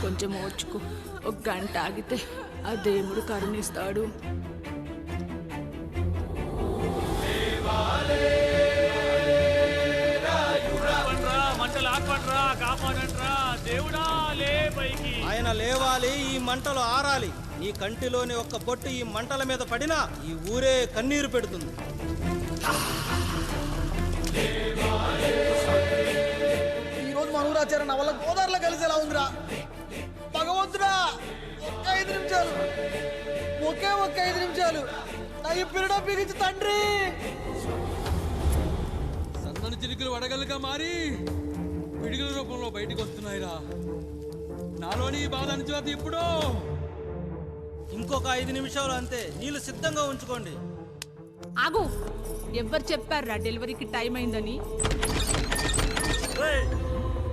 కొంచెం ఓర్చుకో. ఒక గంట ఆగితే ఆ దేవుడు కరుణిస్తాడు. ఆయన లేవాలి, ఈ మంటలు ఆరాలి. నీ కంటిలోని ఒక్క బొట్టు ఈ మంటల మీద పడినా ఈ ఊరే కన్నీరు పెడుతుంది. ఈరోజు మన ఊరాచారం నా వల్ల గోదావరిలో కలిసేలా ఉందిరా. భగవంతుడా, ఒక్క 5 నిమిషాలు, ఒక్క 5 నిమిషాలు నా ఈ పిల్లడా బిగించి తండ్రి. సన్నని చిరుకులు వడగలుగా మారి పిడుగుల రూపంలో బయటకు వస్తున్నాయిరా. నాలోని బాధ అనిచేది ఇప్పుడు. ఇంకొక 5 నిమిషాలు అంతే, నీళ్ళు సిద్ధంగా ఉంచుకోండి. ఆగు, ఎవరు చెప్పారా డెలివరీకి టైం అయిందని?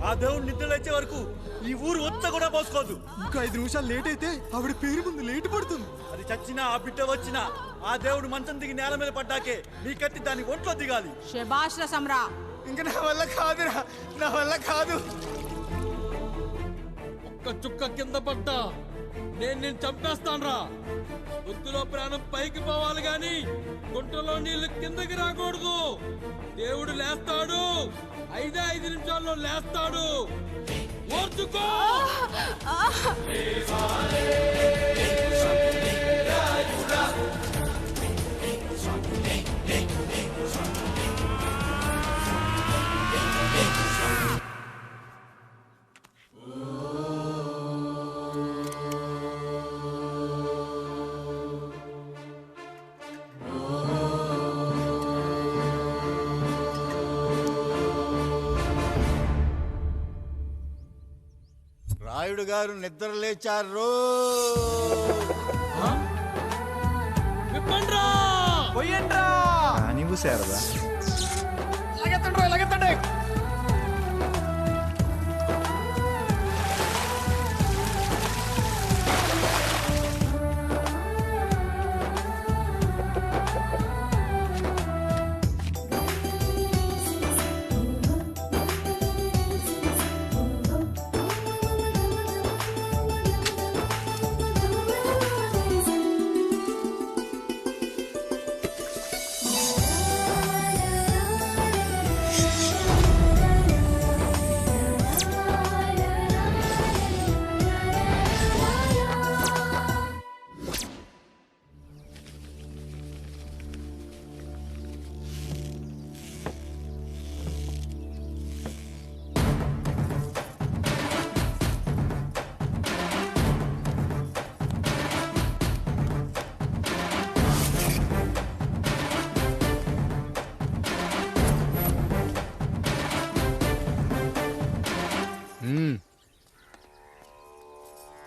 ఆ దేవుడు నిద్ర వచ్చే వరకు ఈ ఊరు ఒత్త కూడా పోసుకోదు. ఇంకా 5 నిమిషాలు లేట్ అయితే ఆవిడ పేరు ముందు లేట్ పడుతుంది. అది చచ్చినా ఆ బిడ్డ వచ్చినా ఆ దేవుడు మంచం దిగి నేల మీద పడ్డాకే నీ కత్తి దాని ఒంట్లో దిగాలి. శభాష్ రా సమ్రా. ఇంకా నా వల్ల కాదురా, నా వల్ల కాదు. ఒక్క చుక్క కింద పడ్డా నేను చంపేస్తాన్రా. గొంతులో ప్రాణం పైకి పోవాలి గాని గుంటలో నీళ్లు కిందకి రాకూడదు. దేవుడు లేస్తాడు, 5 నిమిషాల్లో లేస్తాడు. ఓర్చుకో. రాయుడు గారు నిద్ర లేచారు. విప్పండ్రా. నువ్వు శారదా లగెత్తండి.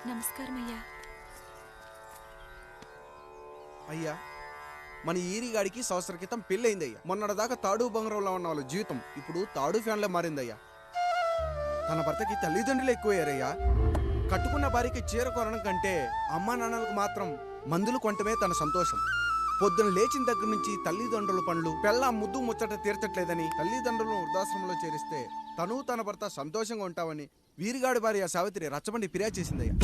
నమస్కారం అయ్యా. అయ్యా, మన ఈరిగాడికి సంవత్సర క్రితం పెళ్ళయిందయ్యా. మొన్నటిదాకా తాడు బంగారంలో ఉన్న వాళ్ళ జీవితం ఇప్పుడు తాడు ఫ్యాన్లో మారిందయ్యా. తన భర్తకి తల్లిదండ్రులు ఎక్కువయ్యారయ్యా. కట్టుకున్న భార్యకి చీర కొనడం కంటే అమ్మా నాన్నలకు మాత్రం మందులు కొనటమే తన సంతోషం. పొద్దున లేచిన దగ్గర నుంచి తల్లిదండ్రుల పనులు పెళ్ళ ముద్దు ముచ్చట తీర్చట్లేదని తల్లిదండ్రులను వృద్ధాశ్రమంలో చేరిస్తే తను తన భర్త సంతోషంగా ఉంటామని వీరిగాడి భార్య సావిత్రి రచ్చబండి ఫిర్యాదు చేసిందయ్యా.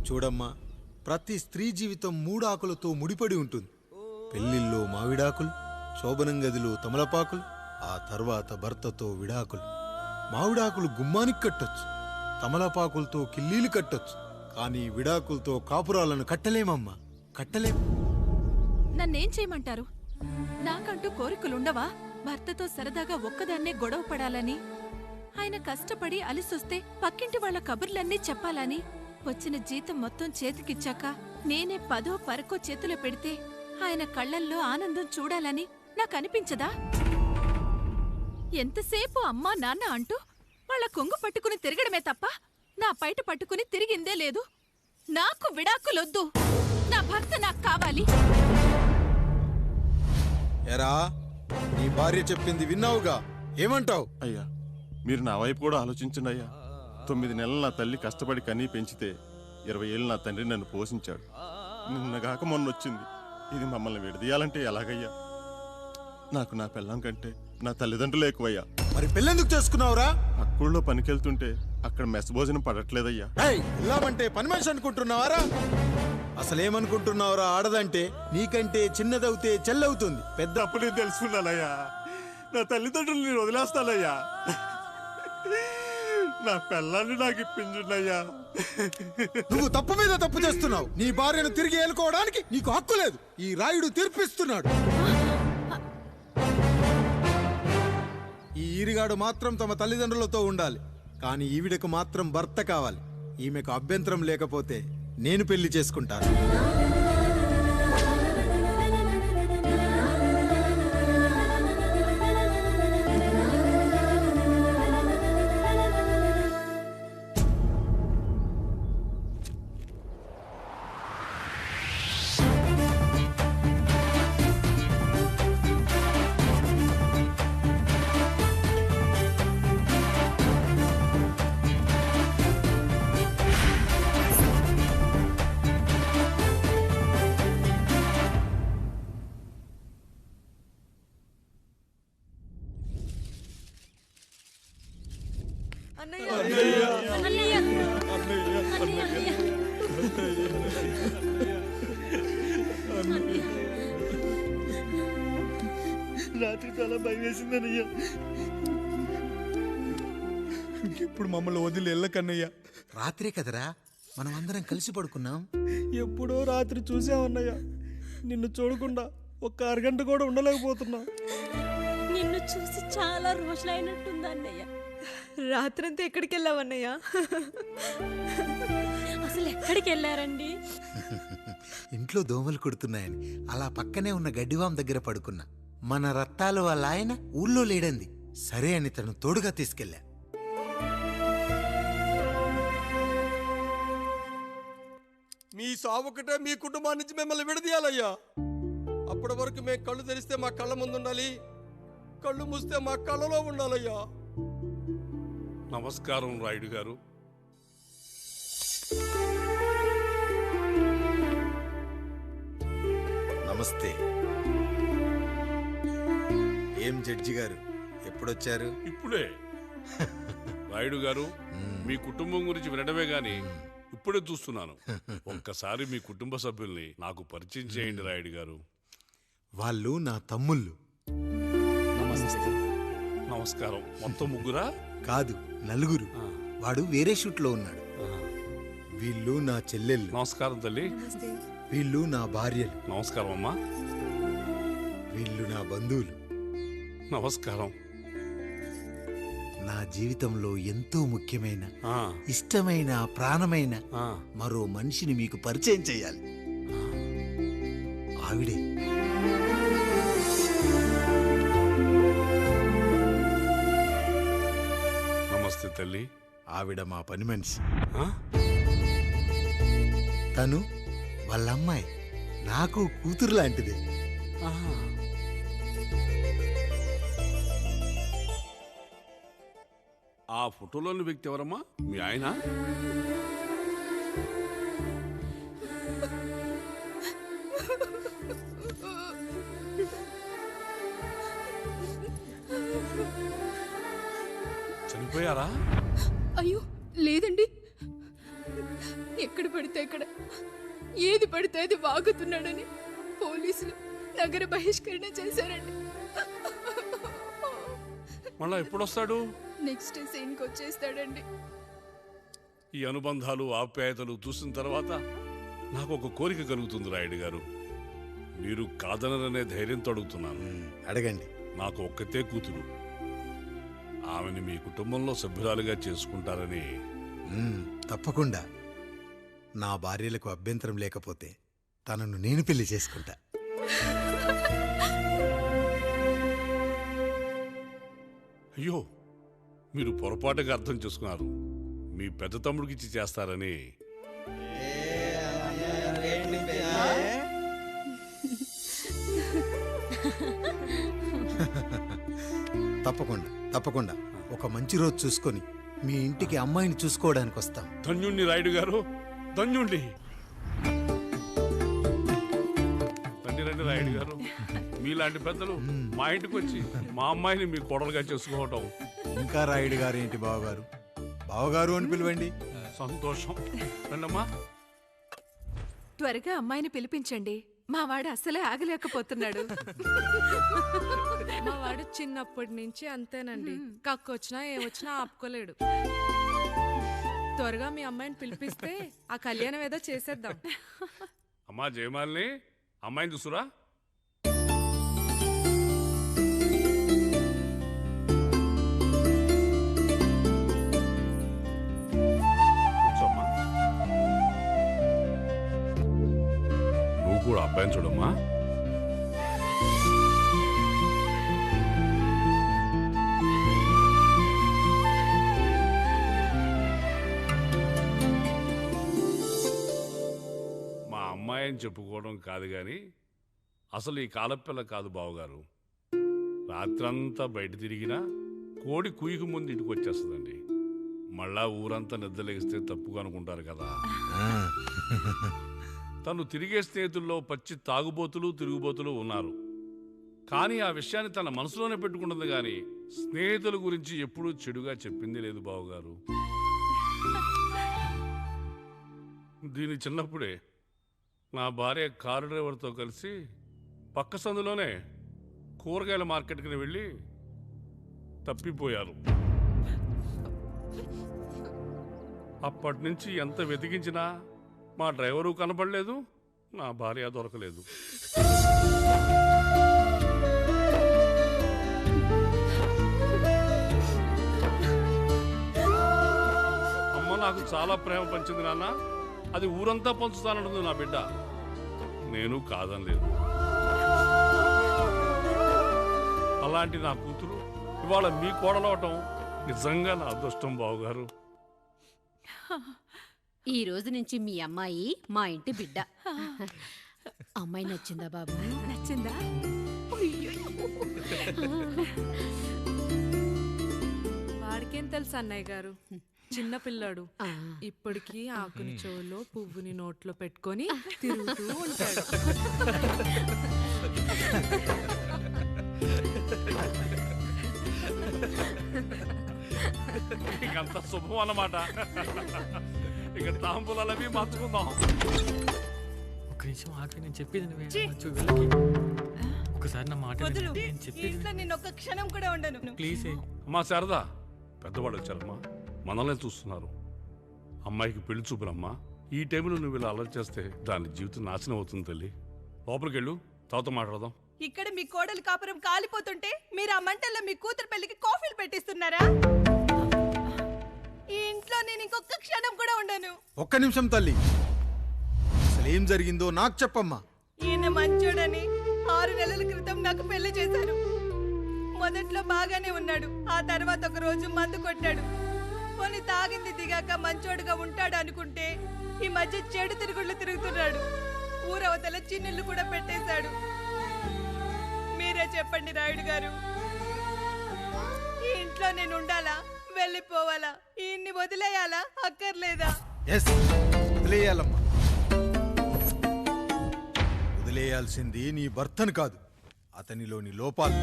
చూడమ్మా, ప్రతి స్త్రీ జీవితం 3 ఆకులతో ముడిపడి ఉంటుంది. పెళ్లిల్లో మావిడాకులు, శోభనం గదిలో తమలపాకులు, ఆ తర్వాత భర్తతో విడాకులు. మావిడాకులు గుమ్మానికి కట్టొచ్చు, తమలపాకులతో కిల్లీలు కట్టొచ్చు, కానీ విడాకులతో కాపురాలను కట్టలేమమ్మా, కట్టలేం. నన్నేం చేయమంటారు? నాకంటూ కోరికలుండవా? భర్తతో సరదాగా ఒక్కదాన్నే గొడవ పడాలని, ఆయన కష్టపడి అలిసొస్తే పక్కింటి వాళ్ళ కబుర్లన్నీ చెప్పాలని, వచ్చిన జీతం మొత్తం చేతికిచ్చాక నేనే 10వ 12వ చేతిలో పెడితే ఆయన కళ్ళల్లో ఆనందం చూడాలని నాకనిపించదా? ఎంతసేపు అమ్మా నాన్న అంటూ వాళ్ళ కొంగు పట్టుకుని తిరగడమే తప్ప నా పైట పట్టుకుని తిరిగిందే లేదు. నాకు విడాకులొద్దు, నా భర్త నాకు కావాలి. ఎరా, నీ భార్య చెప్పింది విన్నావుగా, ఏమంటావు? అయ్యా, మీరు నా వైపు కూడా ఆలోచించండి అయ్యా. 9 నెలలు నా తల్లి కష్టపడి కనీ పెంచితే 20 ఏళ్ళు నా తండ్రి నన్ను పోషించాడు. నిన్నగాక మొన్నొచ్చింది. ఇది మమ్మల్ని విడదీయాలంటే ఎలాగయ్యా? నాకు నా పెళ్ళం కంటే నా తల్లిదండ్రులు ఎక్కువయ్యా. మరి పెళ్ళెందుకు చేసుకున్నావురా? పక్కూళ్ళో పనికెళ్తుంటే అక్కడ మెస్ భోజనం పడట్లేదయ్యా. వెళ్ళామంటే పని మనిషి అనుకుంటున్నావారా? అసలేమనుకుంటున్నావురా? ఆడదంటే నీకంటే చిన్నదవుతే చెల్లవుతుంది. పెద్ద అప్పుడు నేను తెలుసుకున్నానయ్యా. నా తల్లిదండ్రులు నేను వదిలేస్తానయ్యా. నా పిల్లల్ని నాకు ఇప్పించున్నాయ్యా. నువ్వు తప్పు మీద తప్పు చేస్తున్నావు. నీ భార్యను తిరిగి ఏలుకోవడానికి నీకు హక్కు లేదు. ఈ రాయుడు తీర్పిస్తున్నాడు. ఈ ఈరిగాడు మాత్రం తమ తల్లిదండ్రులతో ఉండాలి, కానీ ఈవిడకు మాత్రం భర్త కావాలి. ఈమెకు అభ్యంతరం లేకపోతే నేను పెళ్లి చేసుకుంటాను. రాత్రి చాలా భయం వేసిందనయ్యా. ఇప్పుడు మమ్మల్ని వదిలి వెళ్ళకన్నయ్యా. రాత్రే కదరా మనం అందరం కలిసి పడుకున్నాం. ఎప్పుడో రాత్రి చూసామన్నయ్య. నిన్ను చూడకుండా ఒక్క అరగంట కూడా ఉండలేకపోతున్నా. నిన్ను చూసి చాలా రోజులైనట్టుంది అన్నయ్య. రాత్రంతా ఎక్కడికి వెళ్ళావన్నయ్య? అసలు ఎక్కడికి వెళ్ళారండి? ఇంట్లో దోమలు కుడుతున్నాయని అలా పక్కనే ఉన్న గడ్డివాం దగ్గర పడుకున్నా. మన రత్తాలు వాళ్ళ ఆయన ఊళ్ళో లేడంది. సరే అని తను తోడుగా తీసుకెళ్ళా. మీ సావుకటే మీ కుటుంబాన్ని నుంచి మిమ్మల్ని విడదీయాలయ్యా. అప్పటి వరకు మేము కళ్ళు తెరిస్తే మా కళ్ళ ముందు ఉండాలి, కళ్ళు మూస్తే మా కళ్ళలో ఉండాలయ్యా. నమస్కారం రాయుడు గారు. నమస్తే. ఏం జడ్జి గారు ఎప్పుడొచ్చారు? ఇప్పుడే. రాయుడు గారు, మీ కుటుంబం గురించి వినడమే గాని ఇప్పుడే చూస్తున్నాను. ఒక్కసారి మీ కుటుంబ సభ్యుల్ని నాకు పరిచయం చేయండి రాయుడు గారు. వాళ్ళు నా తమ్ముళ్ళు. నమస్కారం. మొత్తం ముగ్గురా? కాదు, నలుగురు. వాడు వేరే షూట్లో ఉన్నాడు. వీళ్ళు నా చెల్లెళ్ళు. నమస్కారం తల్లి. వీళ్ళు నా భార్యలు. నమస్కారం అమ్మా. వీళ్ళు నా బంధువులు. నమస్కారం. నా జీవితంలో ఎంతో ముఖ్యమైన, ఇష్టమైన, ప్రాణమైన మరో మనిషిని మీకు పరిచయం చేయాలి. ఆవిడే. నమస్తే తల్లి. ఆవిడ మా పని మనిషి. తను వాళ్ళ అమ్మాయి. నాకు కూతురు లాంటిది. ఆ ఫోటోలోని వ్యక్తి ఎవరమ్మా? మీ ఆయన? చనిపోయారా? అయ్యో లేదండి. ఎక్కడ పడితే అక్కడ, ఏది పడితే అది వాగుతున్నాడని పోలీసులు నగర బహిష్కరణ చేశారండి. మళ్ళా ఎప్పుడొస్తాడు? నెక్స్ట్ సీన్కి వచ్చేస్తాడండి. ఈ అనుబంధాలు, ఆప్యాయతలు చూసిన తర్వాత నాకు ఒక కోరిక కలుగుతుంది రాయుడు గారు. మీరు కాదనరనే ధైర్యంతో అడుగుతున్నాను. అడగండి. నాకు ఒక్కతే కూతురు. ఆమెని మీ కుటుంబంలో సభ్యురాలుగా చేసుకుంటారని. తప్పకుండా. నా భార్యలకు అభ్యంతరం లేకపోతే తనను నేను పెళ్లి చేసుకుంటా. అయ్యో, మీరు పొరపాటుగా అర్థం చేసుకున్నారు. మీ పెద్ద తమ్ముడికి ఇచ్చి చేస్తారని. తప్పకుండా తప్పకుండా ఒక మంచి రోజు చూసుకొని మీ ఇంటికి అమ్మాయిని చూసుకోవడానికి వస్తాం. ధన్యుణ్ణి రాయుడు గారు, ధన్యుణ్ణి. రండి రండి రాయుడు గారు. మీలాంటి పెద్దలు మా ఇంటికి వచ్చి మా అమ్మాయిని మీ కోడలుగా చేసుకోవటం. ఇంకా రాయుడు గారు ఏంటి బావగారు, బావగారు అని పిలవండి. సంతోషం. రండమ్మా. త్వరగా అమ్మాయిని పిలిపించండి. మా వాడు అస్సలే ఆగలేకపోతున్నాడు. మా వాడు చిన్నప్పటి నుంచి అంతేనండి. కక్కొచ్చినా ఏమొచ్చినా ఆపుకోలేడు. త్వరగా మీ అమ్మాయిని పిలిపిస్తే ఆ కళ్యాణం ఏదో చేసేద్దాం. అమ్మా జయమాలిని, అమ్మాయిని చూసురా. కూర్చోమ్మా. నువ్వు కూడా అబ్బాయిని చూడమ్మా. అమ్మాయిని చెప్పుకోవడం కాదు కానీ అసలు ఈ కాలపిల్ల కాదు బావగారు. రాత్రంతా బయట తిరిగినా కోడి కుయ్యకు ముందు ఇంటికి వచ్చేస్తుందండి. మళ్ళా ఊరంతా నిద్రలేగిస్తే తప్పుగా అనుకుంటారు కదా. తను తిరిగే స్నేహితుల్లో పచ్చి తాగుబోతులు తిరుగుబోతులు ఉన్నారు. కానీ ఆ విషయాన్ని తన మనసులోనే పెట్టుకుంటుంది కానీ స్నేహితుల గురించి ఎప్పుడూ చెడుగా చెప్పింది లేదు బావగారు. దీని చిన్నప్పుడే నా భార్య కారు డ్రైవర్తో కలిసి పక్క సందులోనే కూరగాయల మార్కెట్కి వెళ్ళి తప్పిపోయారు. అప్పటి నుంచి ఎంత వెతికించినా మా డ్రైవరు కనపడలేదు, నా భార్య దొరకలేదు. అమ్మ నాకు చాలా ప్రేమ పంచింది నాన్న, అది ఊరంతా పంచుతానంటుంది నా బిడ్డ. నేను కాదనలేదు. అలాంటి నా కూతురు ఇవాళ మీ కోడలవటం నిజంగా నా అదృష్టం బావగారు. ఈ రోజు నుంచి మీ అమ్మాయి మా ఇంటి బిడ్డ. అమ్మాయి నచ్చిందా బాబు? నచ్చిందా? వాడికేం తెలుసు అన్నయ్య గారు, చిన్న పిల్లాడు. ఇప్పటికీ ఆకుని చెవులో పువ్వుని నోట్లో పెట్టుకొని తిరుగుతూ ఉంటాడు. ఇంకంత శుభం అన్నమాట. ఇక తాంబూలవి మార్చుకుందాం. ఒక నిమిషం ఆగి, నేను చెప్పేది ఒకసారి నా మాట నేను ఒక్క క్షణం కూడా ఉండను. ప్లీజ్. అమ్మా శారదా, పెద్దవాళ్ళు వచ్చారమ్మా, మనల్ని చూస్తున్నారు. అమ్మాయికి పెళ్లి చూపురమ్మా. ఈ టైంలో నువ్వు ఇలా అలర్ట్ చేస్తే దాని జీవితం నాశనం అవుతుంది తల్లి. లోపలికి వెళ్ళు, తాత మాట్లాడదాం. ఇక్కడ మీ కోడలు కాపురం కాలిపోతుంటే మీరు ఆ మంటల్లో మీ కూతురు పెళ్లికి కాఫీలు పెట్టిస్తున్నారా? ఈ ఇంట్లో నేను ఇంకొక క్షణం కూడా ఉండను. ఒక్క నిమిషం తల్లి, అసలు ఏం జరిగిందో నాకు చెప్పమ్మా. ఈయన మంచోడని 6 నెలల క్రితం నాకు పెళ్లి చేశారు. మొదట్లో బాగానే ఉన్నాడు, ఆ తర్వాత ఒక రోజు మందు కొట్టాడు. కొన్ని తాగింది దిగాక మంచోడుగా ఉంటాడు అనుకుంటే ఈ మధ్య చెడు తిరుగుళ్ళు తిరుగుతున్నాడు. ఊరవతల చిన్నిళ్ళు కూడా పెట్టేశాడు. మీరే చెప్పండి రాయుడు గారు, ఈ ఇంట్లో నేను ఉండాలా, వెళ్ళిపోవాలా, ఈయన్ని వదిలేయాలా, అక్కర్లేదా? వదిలేయాలమ్మా. వదిలేయాల్సింది నీ భర్తను కాదు, అతనిలోని లోపాలు.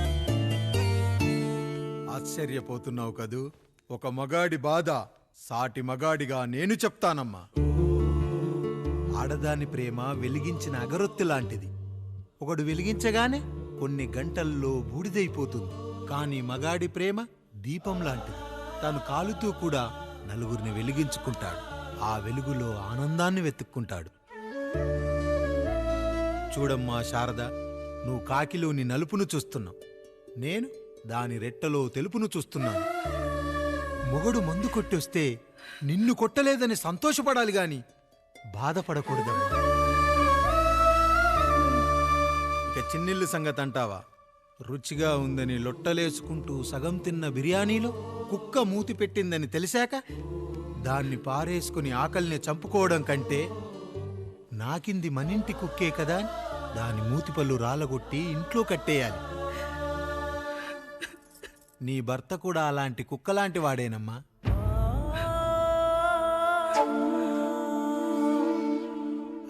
ఆశ్చర్యపోతున్నావు కదూ? ఒక మగాడి బాధ సాటి మగాడిగా నేను చెప్తానమ్మా. ఆడదాని ప్రేమ వెలిగించిన అగరొత్తి లాంటిది. ఒకడు వెలిగించగానే కొన్ని గంటల్లో బూడిదైపోతుంది. కానీ మగాడి ప్రేమ దీపం లాంటిది. తను కాలుతూ కూడా నలుగురిని వెలిగించుకుంటాడు. ఆ వెలుగులో ఆనందాన్ని వెతుక్కుంటాడు. చూడమ్మా శారద, నువ్వు కాకిలోని నలుపును చూస్తున్నావు, నేను దాని రెట్టలో తెలుపును చూస్తున్నాను. మొగడు మందు కొట్టొస్తే నిన్ను కొట్టలేదని సంతోషపడాలి గాని బాధపడకూడదమ్మా. ఇక చిన్నిల్లు సంగతి అంటావా? రుచిగా ఉందని లొట్టలేసుకుంటూ సగం తిన్న బిర్యానీలో కుక్క మూతి పెట్టిందని తెలిసాక దాన్ని పారేసుకుని ఆకలిని చంపుకోవడం కంటే నాకింది మనింటి కుక్కే కదా దాని మూతిపళ్ళు రాలగొట్టి ఇంట్లో కట్టేయాలి. నీ భర్త కూడా అలాంటి కుక్కలాంటి వాడేనమ్మా.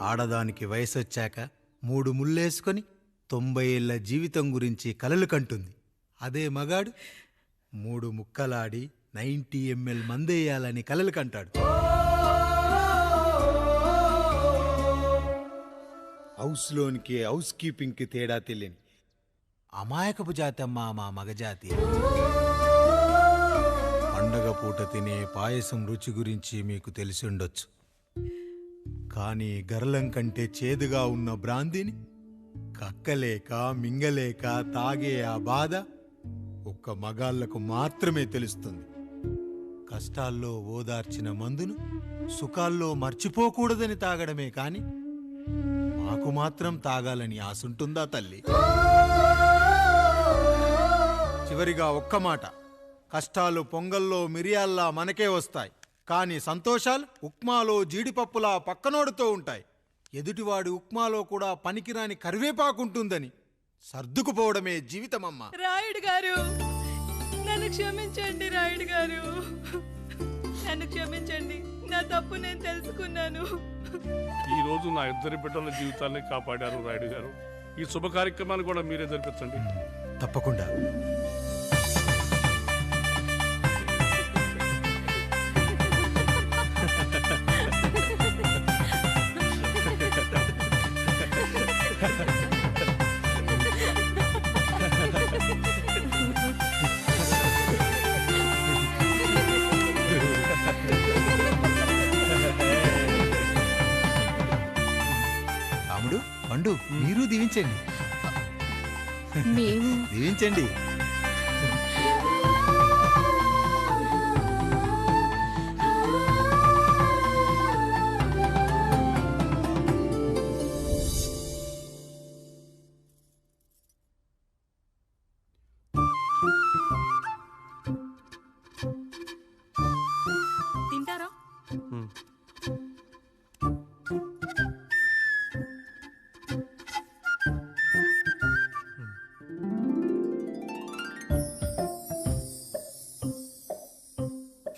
ఆడదానికి వయసొచ్చాక 3 ముళ్ళేసుకొని 90 ఏళ్ల జీవితం గురించి కలలు కంటుంది. అదే మగాడు 3 ముక్కలాడి 90 ml మందేయాలని కలలు కంటాడు. హౌస్లోనికి హౌస్ కీపింగ్కి తేడా తెలియని అమాయకపు జాతమ్మా మా మగజాతి. పండగ పూట తినే పాయసం రుచి గురించి మీకు తెలిసి ఉండొచ్చు. కానీ గరళం కంటే చేదుగా ఉన్న బ్రాందీని కక్కలేక మింగలేక తాగే ఆ బాధ ఒక్క మగాళ్లకు మాత్రమే తెలుస్తుంది. కష్టాల్లో ఓదార్చిన మందును సుఖాల్లో మర్చిపోకూడదని తాగడమే కాని మాకు మాత్రం తాగాలని ఆశుంటుందా తల్లి? చివరిగా ఒక్క మాట, కష్టాలు పొంగల్లో మిరియాల్లా మనకే వస్తాయి, కానీ సంతోషాలు ఉప్మాలో జీడిపప్పులా పక్కనోడుతో ఉంటాయి. ఎదుటివాడి ఉప్మాలో కూడా పనికిరాని కరివేపాకుంటుందని సర్దుకుపోవడమే జీవితమమ్మా. రాయుడు గారు, నన్ను క్షమించండి. రాయుడు గారు, నన్ను క్షమించండి. నా తప్పు నేను తెలుసుకున్నాను. ఈ రోజు నా ఇద్దరి బిడ్డల జీవితాన్ని కాపాడారు రాయుడు గారు. ఈ శుభ కార్యక్రమాన్ని కూడా మీరే జరిపించండి. తప్పకుండా. రాముడు, పండు, మీరు దీవించండి. మేము దీవించండి. తింటారా?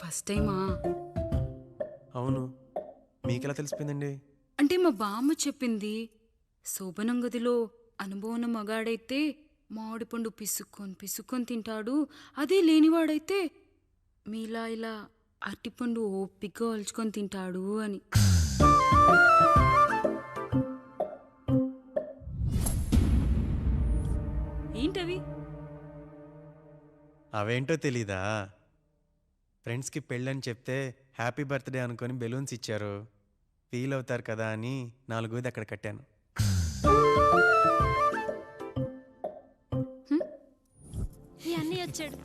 ఫస్ట్ టైమా? అవును, మీకెలా తెలిసిపోయిందండి? అంటే మా బామ్మ చెప్పింది. శోభనం గదిలో అనుభవం మగాడైతే మామిడిపండు పిసుక్కొని తింటాడు, అదే లేనివాడైతే మీలా ఇలా అరటిపండు ఓపిగ్గా ఒలుచుకొని తింటాడు అని. ఏంటవి? అవేంటో తెలీదా? ఫ్రెండ్స్కి పెళ్ళని చెప్తే హ్యాపీ బర్త్డే అనుకొని బెలూన్స్ ఇచ్చారు. ఫీల్ అవుతారు కదా అని 4 అక్కడ కట్టాను. ఈ అన్నయ్య వచ్చాడు.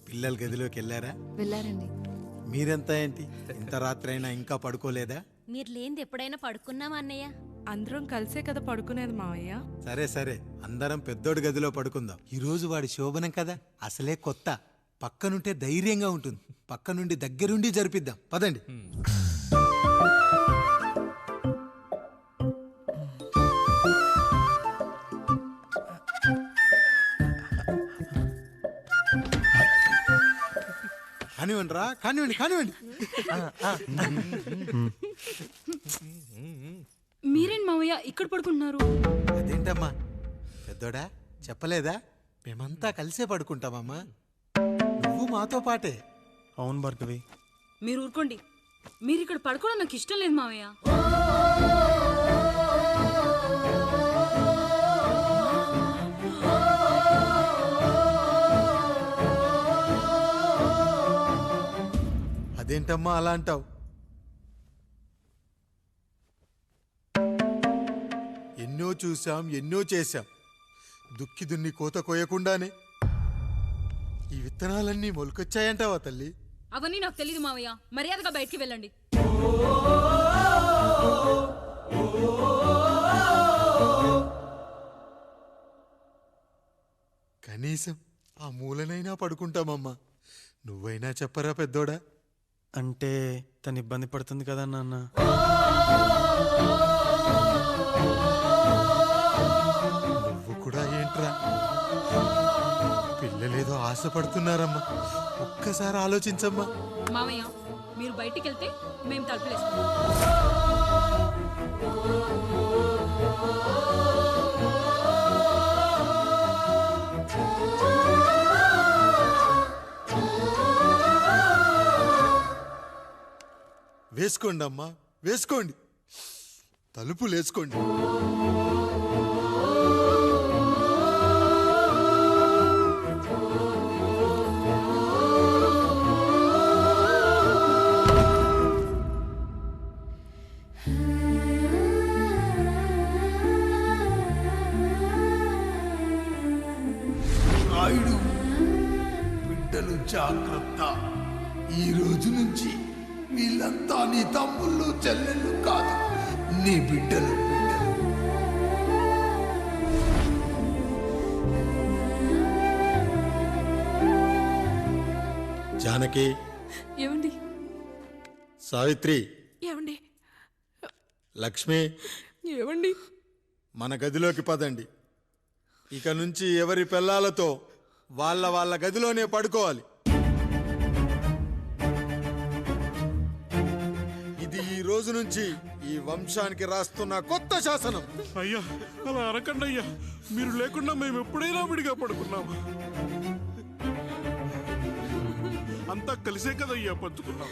పిల్లల గదిలోకి వెళ్ళారా? వెళ్ళారండి. మీరెంత ఏంటి ఇంత రాత్రైనా ఇంకా పడుకోలేదా? మీరు లేనిది ఎప్పుడైనా పడుకున్నామా అన్నయ్య? అందరం కలిసే కదా పడుకునేది మావయ్య. సరే సరే, అందరం పెద్దోడి గదిలో పడుకుందాం. ఈ రోజు వాడి శోభనం కదా, అసలే కొత్త. పక్కనుంటే ధైర్యంగా ఉంటుంది. పక్క నుండి దగ్గరుండి జరిపిద్దాం. పదండి. కానివ్వండి రా, కానివ్వండి కానివ్వండి. మీరేంటి మావయ్య ఇక్కడ పడుకుంటున్నారు? అదేంటమ్మా పెద్దోడా, చెప్పలేదా? మేమంతా కలిసే పడుకుంటామమ్మా. నువ్వు మాతో పాటే. అవును భార్గవి. మీరు ఊరుకోండి. మీరు ఇక్కడ పడుకోవడం నాకు ఇష్టం లేదు మావయ్య. అదేంటమ్మా అలా అంటావు? ఎన్నో చూశాం, ఎన్నో చేశాం. దుక్కి దున్ని కోత కోయకుండానే ఈ విత్తనాలన్నీ మొలకొచ్చాయంటావా తల్లి? అవన్నీ నాకు తెలియదు మావయ్య. మర్యాదగా బయటికి వెళ్ళండి. కనీసం ఆ మూలనైనా పడుకుంటామమ్మా. నువ్వైనా చెప్పరా పెద్దోడా? అంటే తను ఇబ్బంది పడుతుంది కదా నాన్న. నువ్వు కూడా ఏంట్రా? పిల్లలేదో ఆశపడుతున్నారమ్మా. ఒక్కసారి ఆలోచించమ్మా. మావయ్య మీరు బయటికి వెళ్తే మేము తలుపులేస్తాం. వేసుకోండి అమ్మా, వేసుకోండి. తలుపులు వేసుకోండి. రాయుడు, బిడ్డలు జాగ్రత్త. ఈ రోజు నుంచి వీళ్ళంతా నీ తమ్ముళ్ళు చెల్లెళ్ళు కాదు, నీ బిడ్డలు. జానకి, ఏమండి? సావిత్రి, ఏమండి? లక్ష్మి, ఏమండి? మన గదిలోకి పదండి. ఇక నుంచి ఎవరి పిల్లలతో వాళ్ళ గదిలోనే పడుకోవాలి. ఇది ఈ రోజు నుంచి ఈ వంశానికి రాస్తున్న కొత్త శాసనం. అయ్యా, అలా అరకండి అయ్యా. మీరు లేకుండా మేము ఎప్పుడైనా విడిగా పడుకున్నాము. అంతా కలిసే కదయ్యా పంచుకున్నాం.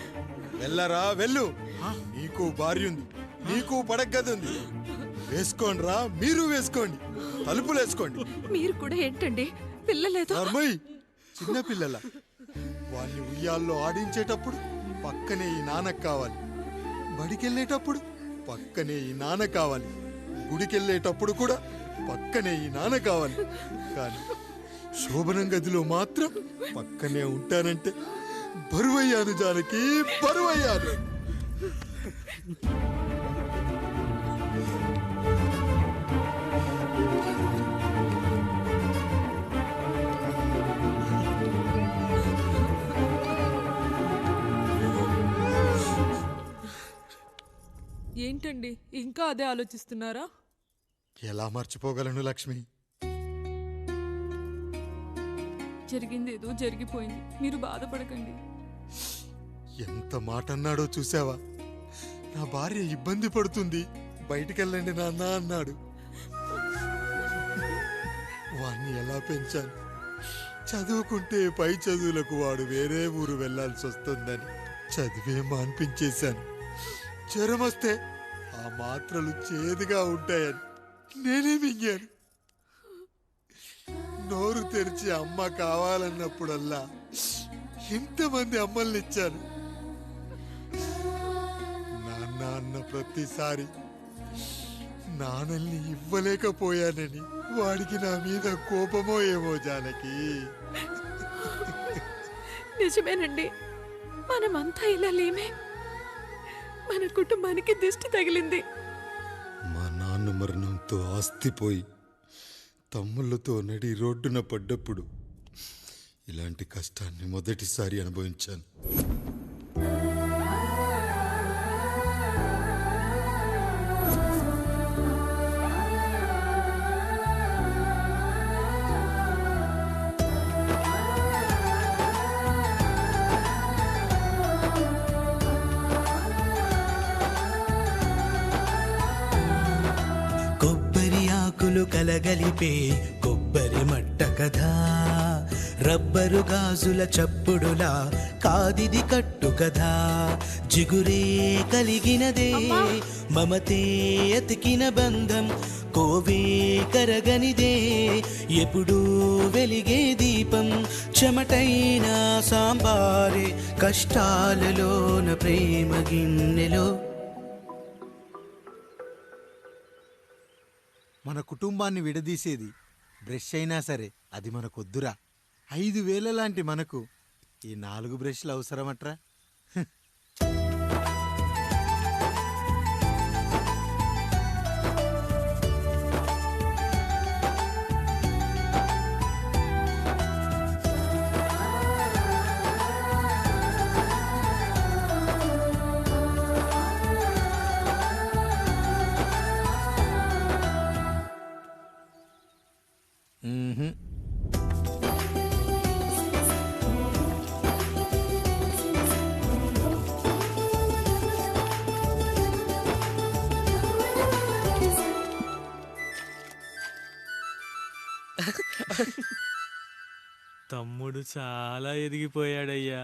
వెళ్ళరా, వెళ్ళు. నీకు భార్య ఉంది, నీకు పడగది ఉంది. వేసుకోండి రా, మీరు వేసుకోండి. తలుపులు వేసుకోండి. మీరు కూడా ఏంటండి పిల్లలేదు? చిన్న పిల్లల వాడిని ఉయ్యాల్లో ఆడించేటప్పుడు పక్కనే ఈ నాన్న కావాలి. బడికెళ్ళేటప్పుడు పక్కనే ఈ నాన్న కావాలి. గుడికెళ్ళేటప్పుడు కూడా పక్కనే ఈ నాన్న కావాలి. కానీ శోభనం గదిలో మాత్రం పక్కనే ఉంటానంటే బరువయ్యాను జానకి, బరువయ్యాను. ఏంటండి ఇంకా అదే ఆలోచిస్తున్నారా? ఎలా మర్చిపోగలను లక్ష్మి? జరిగింది ఏదో జరిగిపోయింది, మీరు బాధపడకండి. ఎంత మాట అన్నాడో చూసావా? నా భార్య ఇబ్బంది పడుతుంది, బయటికెళ్ళండి నాన్న అన్నాడు. వాణ్ణి ఎలా పెంచాను? చదువుకుంటే పై చదువులకు వాడు వేరే ఊరు వెళ్లాల్సి వస్తుందని చదివే మాన్పించేశాను. జ్వరం వస్తే ఆ మాత్రలు చేదుగా ఉంటాయని నేనే మింగాను. నోరు తెరిచి అమ్మ కావాలన్నప్పుడల్లా ఎంతమంది అమ్మల్ని ఇచ్చాను. నాన్న అన్న ప్రతిసారి నాన్నల్ని ఇవ్వలేకపోయానని వాడికి నా మీద కోపమో ఏమో జానకి. నిజమేనండి, మనమంతా ఇలా లేమే. మన కుటుంబానికి దిష్టి తగిలింది. మా నాన్న మరణంతో ఆస్తిపోయి తమ్ముళ్ళతో నడి రోడ్డున పడ్డప్పుడు ఇలాంటి కష్టాన్ని మొదటిసారి అనుభవించాను. కలగలిపే కొబ్బరి మట్ట కథ, రబ్బరు గాజుల చప్పుడులా కాదిది కట్టు కథ. జిగురే కలిగినదే మమతే అతికిన బంధం, కోవే కరగనిదే ఎప్పుడూ వెలిగే దీపం. చెమటైన సాంబారే కష్టాలలోన ప్రేమ గిన్నెలో. మన కుటుంబాన్ని విడదీసేది బ్రష్ అయినా సరే అది మనకొద్దురా. 5,000 లాంటి మనకు ఈ 4 బ్రష్లు అవసరమట్రా? తమ్ముడు చాలా ఎదిగిపోయాడయ్యా.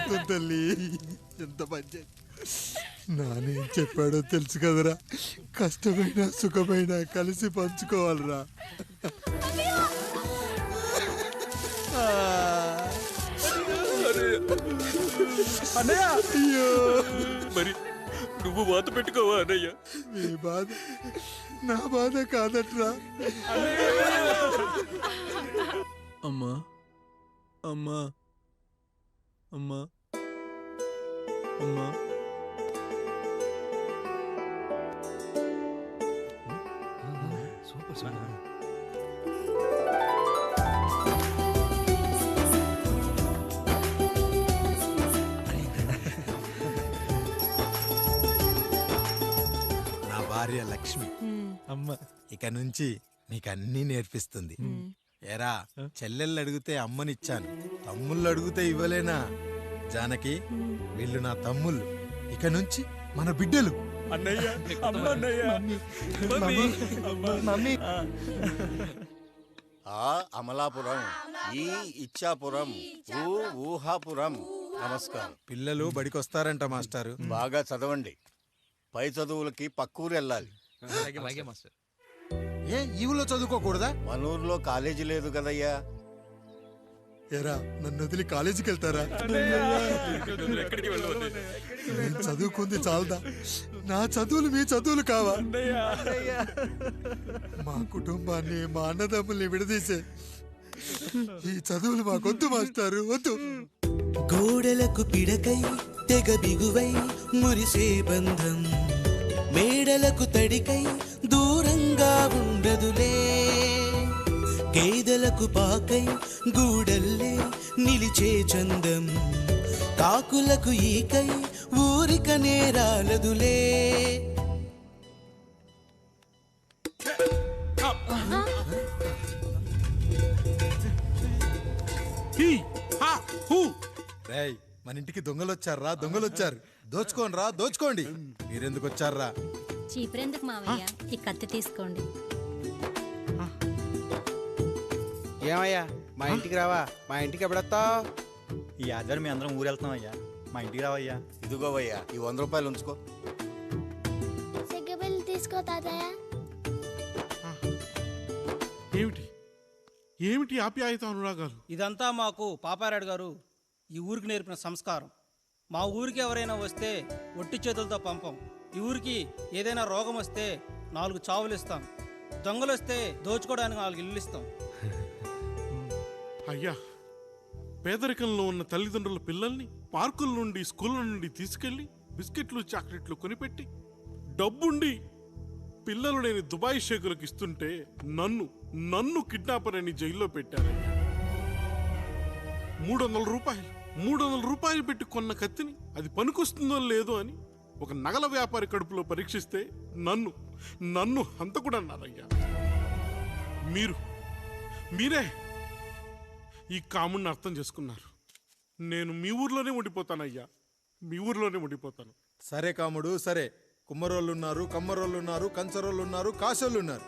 అవుతుంది తల్లి, ఎంత మంచి. నానేం చెప్పాడో తెలుసు కదరా, కష్టమైన సుఖమైన కలిసి పంచుకోవాలిరా. అన్నయ్య అయ్యో, మరి నువ్వు వాత పెట్టుకోవా అన్నయ్య? మీ బాధ నా బాధ కాదట్రా. అమ్మా అమ్మా అమ్మా అమ్మా సూపర్ సూపర్. నా భార్య లక్ష్మి అమ్మ ఇక నుంచి మీకు అన్నీ నేర్పిస్తుంది. ఏరా, చెల్లెళ్ళు అడిగితే అమ్మనిచ్చాను, తమ్ముళ్ళు అడిగితే ఇవ్వలేనా? జానకి, వీళ్ళు నా తమ్ముళ్ళు, ఇక నుంచి మన బిడ్డలు. అన్నయ్య అమ్మ అన్నయ్య మమ్మీ ఆ అమలాపురం, ఈ ఇచ్చాపురం, ఊహాపురం. నమస్కారం. పిల్లలు బడికొస్తారంట మాస్టారు. బాగా చదవండి, పై చదువులకి పక్కూరు వెళ్ళాలి. ఏ ఈ ఊళ్ళో చదువుకోకూడదా? మన ఊర్లో కాలేజీ లేదు కదయ్యా. ఏరా, నన్ను వదిలి కాలేజీకి వెళ్తారా? నేను చదువుకుంది చాలదా? నా చదువులు మీ చదువులు కావా? మా కుటుంబాన్ని, మా అన్నదమ్ముల్ని విడదీసే ఈ చదువులు మాకొద్దు మాస్టారు, వద్దు. గోడలకు పిడకై తెగ బిగువై మురిసే బంధం, మేడలకు తడికై దూరంగా ఉండదులే. కేదలకు పాకై గూడల్లే నిలిచే చందం, కాకులకు ఈకై ఊరిక నేరాలదులే. రేయ్, మన ఇంటికి దొంగలొచ్చారా? దొంగలొచ్చారు. దోచుకోండి రా, దోచుకోండి. మీరెందుకు వచ్చారా? చీపురెందుకు మావయ్య, ఈ కత్తి తీసుకోండి. ఏమయ్యా, మా ఇంటికి రావా? మా ఇంటికి ఎప్పుడొస్తావు? ఈ ఆధారం మీ అందరం ఊరు వెళ్తున్నాం అయ్యా, మా ఇంటికి రావయ్యా. ఇదిగోవయ్యా, ఈ 100 రూపాయలు ఉంచుకో. సిగ్గబిల్లి తీసుకో తాతయ్య. ఏమిటి ఏమిటి ఆప్యాయత అనురాగాలు? ఇదంతా మాకు పాపారాయుడు గారు ఈ ఊరికి నేర్పిన సంస్కారం. మా ఊరికి ఎవరైనా వస్తే ఒట్టి చేతులతో పంపం. ఈ ఊరికి ఏదైనా రోగం వస్తే 4 చావులు ఇస్తాం. దొంగలు వస్తే దోచుకోవడానికి 4 ఇల్లు ఇస్తాం. అయ్యా, పేదరికంలో ఉన్న తల్లిదండ్రుల పిల్లల్ని పార్కుల నుండి, స్కూళ్ళ నుండి తీసుకెళ్లి బిస్కెట్లు, చాక్లెట్లు కొనిపెట్టి, డబ్బుండి పిల్లలు లేని దుబాయ్ షేకులకు ఇస్తుంటే నన్ను కిడ్నాపర్ అని జైల్లో పెట్టారయ్యా. 300 రూపాయలు పెట్టి కొన్న కత్తిని అది పనికొస్తుందో లేదో అని ఒక నగల వ్యాపారి కడుపులో పరీక్షిస్తే నన్ను హంతకుడు అన్నారయ్యా. మీరే ఈ కాముడిని అర్థం చేసుకున్నారు. నేను మీ ఊర్లోనే ఉండిపోతానయ్యా, మీ ఊర్లోనే ఉండిపోతాను. సరే కాముడు, సరే. కుమ్మరోళ్ళున్నారు, కమ్మరోళ్ళున్నారు, కంచరోళ్ళున్నారు, కాశోళ్ళున్నారు.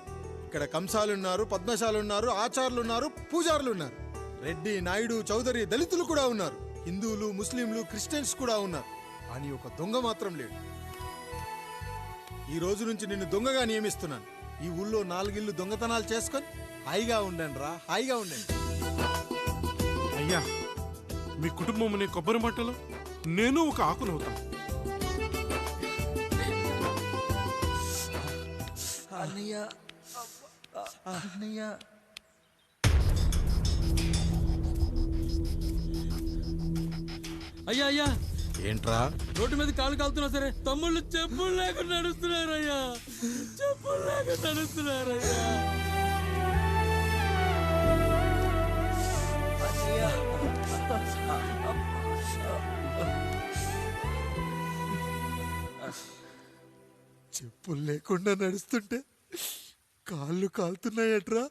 ఇక్కడ కంసాలున్నారు, పద్మశాలున్నారు, ఆచార్యులున్నారు, పూజారులున్నారు. రెడ్డి, నాయుడు, చౌదరి, దళితులు కూడా ఉన్నారు. హిందువులు, ముస్లింలు, క్రిస్టియన్స్ కూడా ఉన్నారు. కానీ ఒక దొంగ మాత్రం లేడు. ఈ రోజు నుంచి నిన్ను దొంగగా నియమిస్తున్నాను. ఈ ఊళ్ళో 4 ఇళ్ళు దొంగతనాలు చేసుకొని హాయిగా ఉండండి రా, హాయిగా ఉండండి. అయ్యా, మీ కుటుంబం అనే కొబ్బరి మట్టలో నేను ఒక ఆకునవుతాను. అన్నయ్య, అన్నయ్య. అయ్యా అయ్యా, ఏంట్రా? రోడ్డు మీద కాలు కాలుతున్నా సరే తమ్ముళ్ళు చెప్పులు లేకుండా నడుస్తున్నారయ్యా, చెప్పులు లేకుండా నడుస్తున్నారయ్యా. చెప్పులు లేకుండా నడుస్తుంటే కాళ్ళు కాలుతున్నాయట్రా.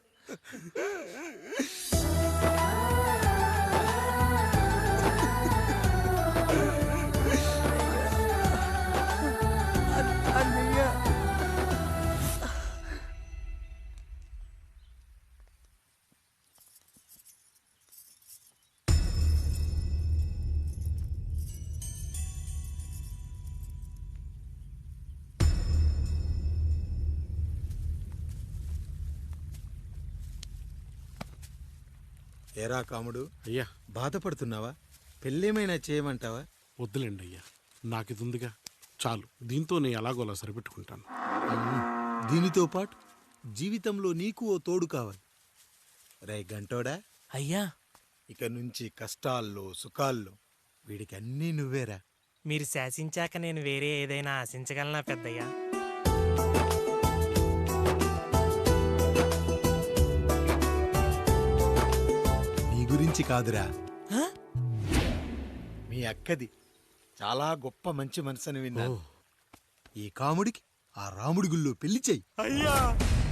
ఏరా కాముడు, అయ్యా బాధపడుతున్నావా? పెళ్ళేమైనా చేయమంటావా? వద్దులేండి అయ్యా, నాకు ఇది ఉందిగా చాలు. దీంతో నేను ఎలాగోలా సరిపెట్టుకుంటాను. దీనితో పాటు జీవితంలో నీకు ఓ తోడు కావాలి. రే గంటోడా అయ్యా, ఇక నుంచి కష్టాల్లో సుఖాల్లో వీడికి అన్నీ నువ్వేరా. మీరు శాసించాక నేను వేరే ఏదైనా ఆశించగలనా పెద్దయ్యా? నీ గురించి కాదురా, మీ అక్కది. చాలా గొప్ప మంచి మనసుని విన్నాను. ఈ కాముడికి ఆ రాముడి గుళ్ళో పెళ్లి చెయ్యి. అయ్యా,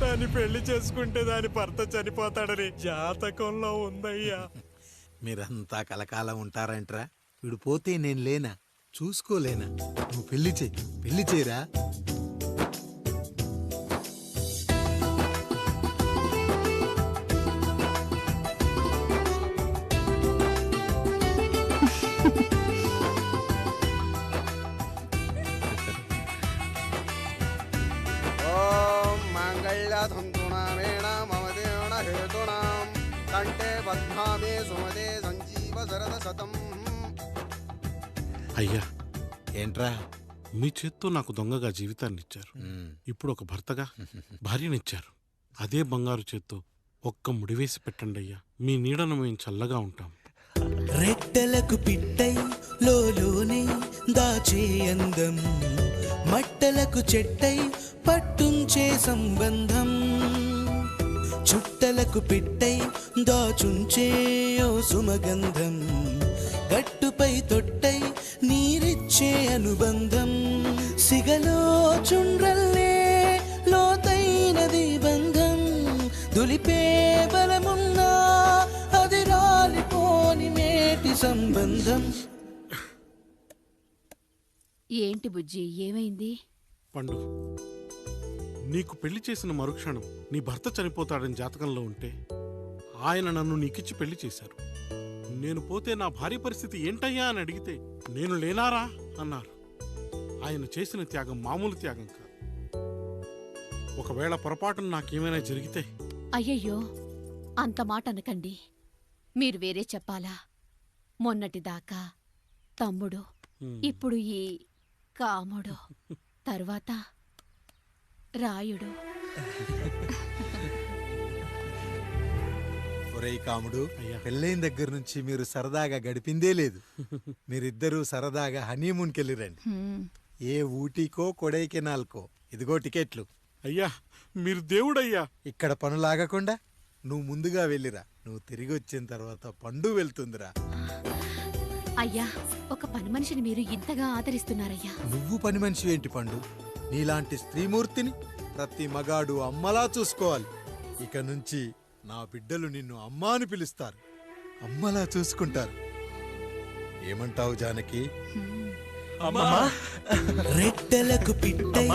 దాన్ని పెళ్లి చేసుకుంటే దాని భర్త చనిపోతాడని జాతకంలో ఉందయ్యా. మీరంతా కలకాలం ఉంటారంట్రా. వీడు పోతే నేను లేనా, చూసుకోలేనా? నువ్వు పెళ్లి చెయ్యి, పెళ్లి చేయరా. ఓం మాంగళ్యధంతునామేణ మమ దేవన హేతునాం కంఠే పద్మామే సుమదే సంజీవ శరద శతం. అయ్యా, ఏంట్రా? మీ చేత్తో నాకు దొంగగా జీవితాన్ని ఇచ్చారు. ఇప్పుడు ఒక భర్తగా భార్యనిచ్చారు. అదే బంగారు చేత్తో ఒక్క ముడివేసి పెట్టండి అయ్యా. మీ నీడను మేము చల్లగా ఉంటాం. రెట్టలకు పిట్టై లోలోనే దాచే అందం, మట్టలకు చెట్టై పట్టుంచే సంబంధం, చుట్టలకు పిట్టై దాచుంచే ఓ సుమగంధం, గట్టుపై తొట్టై నీరిచ్చే అనుబంధం, సిగలో చుండ్రల్లే లోతైనది బంధం, దులిపే బలమున్నా అది రాలిపోని మేటి సంబంధం. ఏంటి బుజ్జి, ఏమైంది? పండు, నీకు పెళ్లి చేసిన మరుక్షణం నీ భర్త చనిపోతాడని జాతకంలో ఉంటే ఆయన నన్ను నీకిచ్చి పెళ్లి చేశారు. నేను పోతే నా భార్య పరిస్థితి ఏంటయ్యా అని అడిగితే నేను లేనారా అన్నారు. ఆయన చేసిన త్యాగం మామూలు త్యాగం కాదు. ఒకవేళ పొరపాటున నాకేమైనా జరిగితే? అయ్యయ్యో, అంత మాట అనకండి. మీరు వేరే చెప్పాలా? మొన్నటిదాకా తమ్ముడు, ఇప్పుడు ఈ కాముడు, తర్వాత రాయుడు. ఒరేయ్ కాముడు, పెళ్ళైన దగ్గర నుంచి మీరు సరదాగా గడిపిందే లేదు. మీరిద్దరూ సరదాగా హనీమూన్కి వెళ్ళిరండి. ఏ ఊటీకో కొడైకెనాల్కో. ఇదిగో టికెట్లు. అయ్యా, మీరు దేవుడయ్యా. ఇక్కడ పనులాగకుండా నువ్వు ముందుగా వెళ్ళిరా. నువ్వు తిరిగి వచ్చిన తర్వాత పండు వెళ్తుందిరా. అయ్యా, ఒక పని మనిషిని మీరు ఇంతగా ఆదరిస్తున్నారయ్యా. నువ్వు పని మనిషి ఏంటి పండు? నీలాంటి స్త్రీమూర్తిని ప్రతి మగాడు అమ్మలా చూసుకోవాలి. ఇక నుంచి నా బిడ్డలు నిన్ను అమ్మా అని పిలుస్తారు, అమ్మలా చూసుకుంటారు. ఏమంటావు జానకి? రెట్టలకు పిట్టై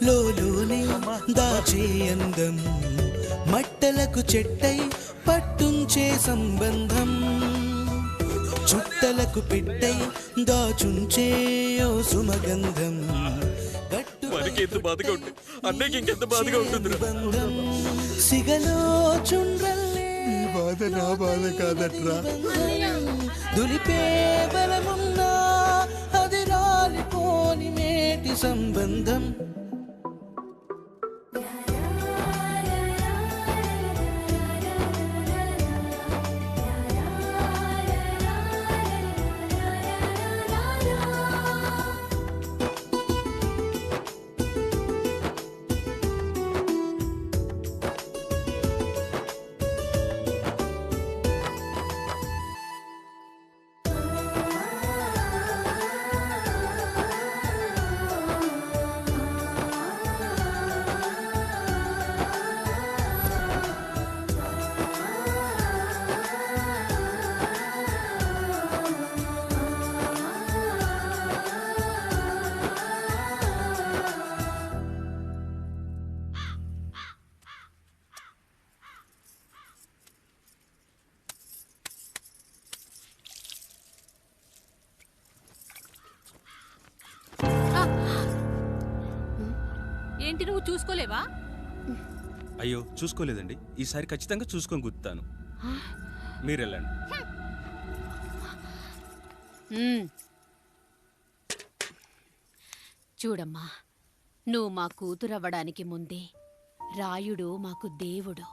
లోలోనే దాచే అందం, మట్టలకు చెట్టై పట్టుంచే సంబంధం, చుట్టలకు పిట్టై దాచుంచే ఓ సుమగంధం, మనకి ఎంత బాధగా ఉంటుంది, అన్నయ్యకి ఇంకెంత బాధగా ఉంటుంది. సిగలో చుండ్రల్లే ఈ బాధ నా బాధ కాదట్రా. దులిపే బలమున్నా అది రాలిపోని మేటి సంబంధం. ఏంటి, నువ్వు చూసుకోలేవా? అయ్యో, చూసుకోలేదండి. ఈసారి ఖచ్చితంగా చూసుకొని గుర్తాను. మీరు వెళ్ళండి. చూడమ్మా, నువ్వు మా కూతురవ్వడానికి ముందే రాయుడు మాకు దేవుడు.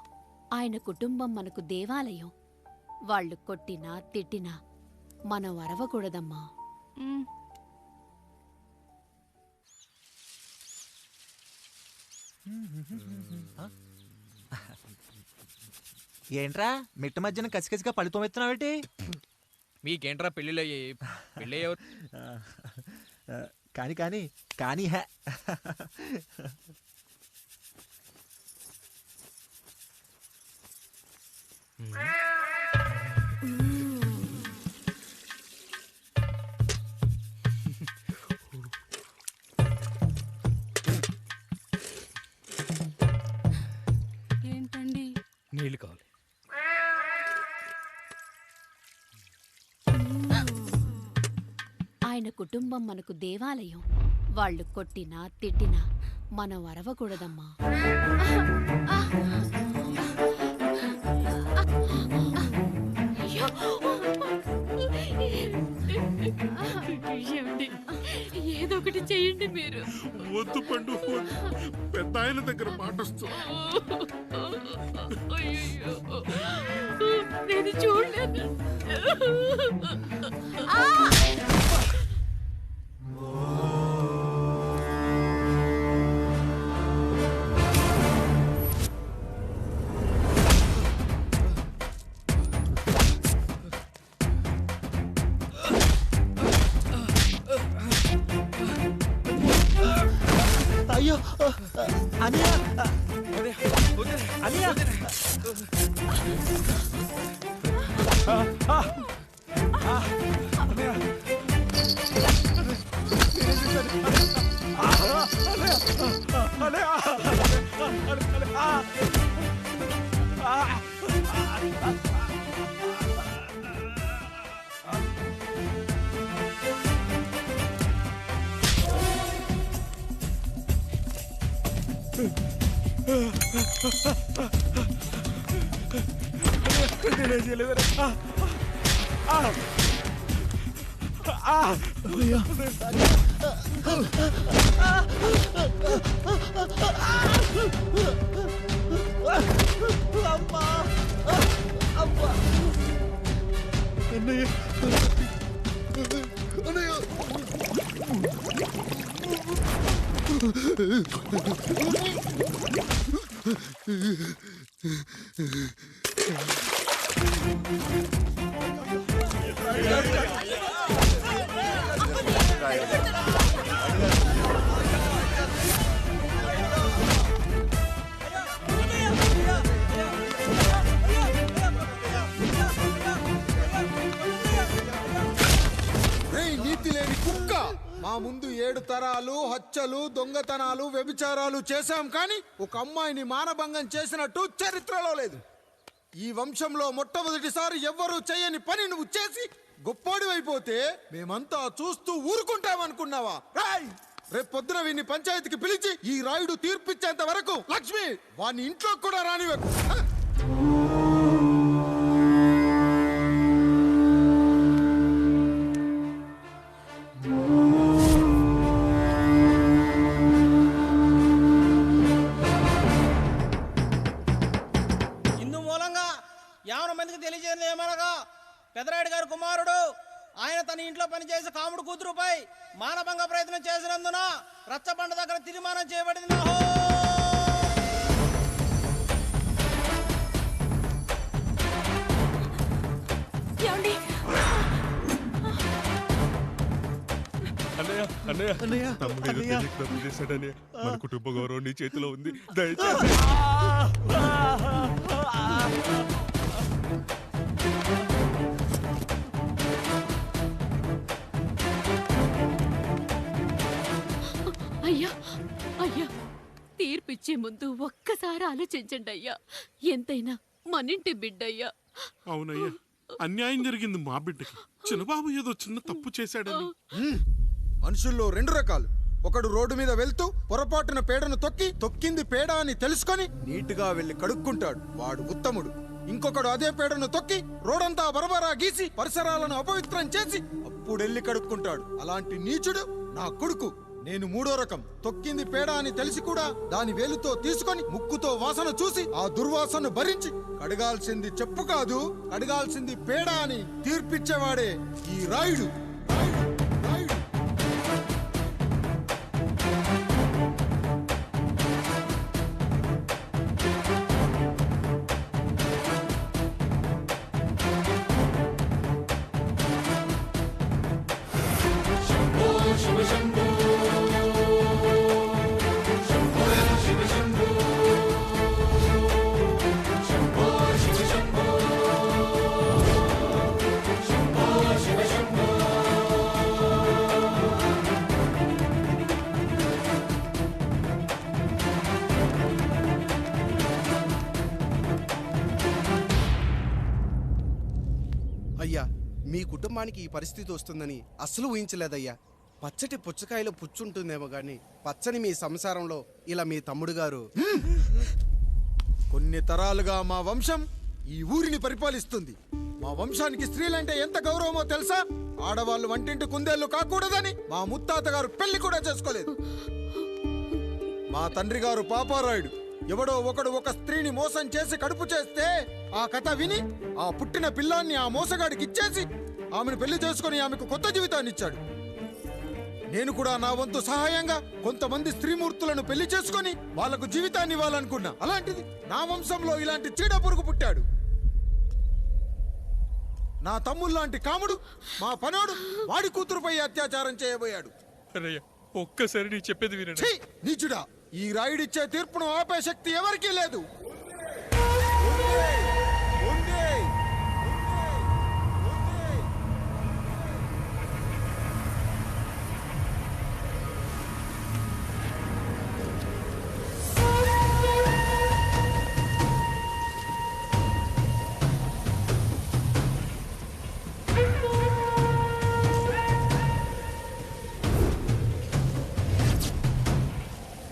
ఆయన కుటుంబం మనకు దేవాలయం. వాళ్ళు కొట్టినా తిట్టినా మనం అరవకూడదమ్మా. ఏంట్రా మిట్ట మధ్యన కసికసిగా పళ్ళుతోమెత్తున్నావేటి? మీకేంట్రా పెళ్ళిళ్ళయ్యి? పెళ్ళి కానీ కానీ కానీ హే ఏంటండి? నీళ్ళు కావాలి. ఆయన కుటుంబం మనకు దేవాలయం. వాళ్ళు కొట్టినా తిట్టినా మనం అరవకూడదమ్మా. ఏదో ఒకటి చెయ్యండి మీరు. వద్దు పండు, పెద్ద ఆయన దగ్గర మాటొస్తూ నేను చూడలేదు. అయ్యో అనియా అనియా నీతి లేని కుక్క, మా ముందు 7 తరాలు హత్యలు, దొంగతనాలు, వ్యభిచారాలు చేశాం, కానీ ఒక అమ్మాయిని మానభంగం చేసినట్టు చరిత్రలో లేదు. ఈ వంశంలో మొట్టమొదటిసారి ఎవ్వరూ చేయని పని నువ్వు చేసి గొప్పోడివైపోతే మేమంతా చూస్తూ ఊరుకుంటామనుకున్నావా? రేపు పొద్దున వీడిని పంచాయతీకి పిలిచి ఈ రాయుడు తీర్పిచ్చేంత వరకు లక్ష్మి వాడిని ఇంట్లో కూడా రానివ్వకు. ఇందు మూలంగా 50 మందికి తెలియజేయడం ఏమనగా, పెదరాయుడు గారి కుమారుడు ఆయన తన ఇంట్లో పనిచేసే కాముడు కూతురుపై మానభంగ ప్రయత్నం చేసినందున రచ్చబండ దగ్గర తీర్మానం చేయబడింది. అన్నయ్య అన్నయ్య అన్నయ్య తమ్ముడు ఏదో తెలియక తప్పు చేశాడన్నయ్య. మన కుటుంబ గౌరవం నీ చేతిలో ఉంది, దయచేసి. అయ్యా అయ్యా, తీర్పిచ్చే ముందు ఒక్కసారి ఆలోచించండి అయ్యా. ఎంతైనా మనింటి బిడ్డయ్యా. అవునయ్యా, అన్యాయం జరిగింది మా బిడ్డకి. చిన్నబాబు ఏదో చిన్న తప్పు చేశాడని. మనుషుల్లో 2 రకాలు. ఒకడు రోడ్డు మీద వెళ్తూ పొరపాటున పేడను తొక్కింది పేడ అని తెలుసుకొని నీటుగా వెళ్ళి కడుక్కుంటాడు, వాడు ఉత్తముడు. ఇంకొకడు అదే పేడను తొక్కి రోడంతా బరబరా గీసి పరిసరాలను అపవిత్రం చేసి అప్పుడెళ్ళి కడుక్కుంటాడు. అలాంటి నీచుడు నా కొడుకు. నేను మూడో రకం. తొక్కింది పేడ అని తెలిసి కూడా దాని వేలుతో తీసుకొని ముక్కుతో వాసన చూసి ఆ దుర్వాసన భరించి కడగాల్సింది చెప్పు కాదు, కడగాల్సింది పేడ అని తీర్పిచ్చేవాడే ఈ రాయుడు. అయ్యా, మీ కుటుంబానికి ఈ పరిస్థితి వస్తుందని అస్సలు ఊహించలేదయ్యా. పచ్చటి పుచ్చకాయలో పుచ్చుంటుందేమో గాని పచ్చని మీ సంసారంలో ఇలా మీ తమ్ముడు గారు. కొన్ని తరాలుగా మా వంశం ఈ ఊరిని పరిపాలిస్తుంది. మా వంశానికి స్త్రీలంటే ఎంత గౌరవమో తెలుసా? ఆడవాళ్ళు వంటింటి కుందేళ్లు కాకూడదని మా ముత్తాత గారు పెళ్లి కూడా చేసుకోలేదు. మా తండ్రి గారు పాపారాయుడు ఎవడో ఒకడు ఒక స్త్రీని మోసం చేసి కడుపు చేస్తే ఆ కథ విని ఆ పుట్టిన పిల్లాన్ని ఆ మోసగాడికి ఇచ్చేసి ఆమెను పెళ్లి చేసుకుని ఆమెకు కొత్త జీవితాన్ని ఇచ్చాడు. నేను కూడా నా వంతు సహాయంగా కొంతమంది స్త్రీమూర్తులను పెళ్లి చేసుకుని వాళ్లకు జీవితాన్ని ఇవ్వాలనుకున్నా. అలాంటిది నా వంశంలో ఇలాంటి చీడ పురుగు పుట్టాడు. నా తమ్ముళ్లాంటి కాముడు మా పనోడు వాడి కూతురుపై అత్యాచారం చేయబోయాడు. ఒక్కసారి నీ చెప్పేది వినండి. ఛీ, నీచుడా! ఈ రాయుడిచ్చే తీర్పును ఆపే శక్తి ఎవరికీ లేదు.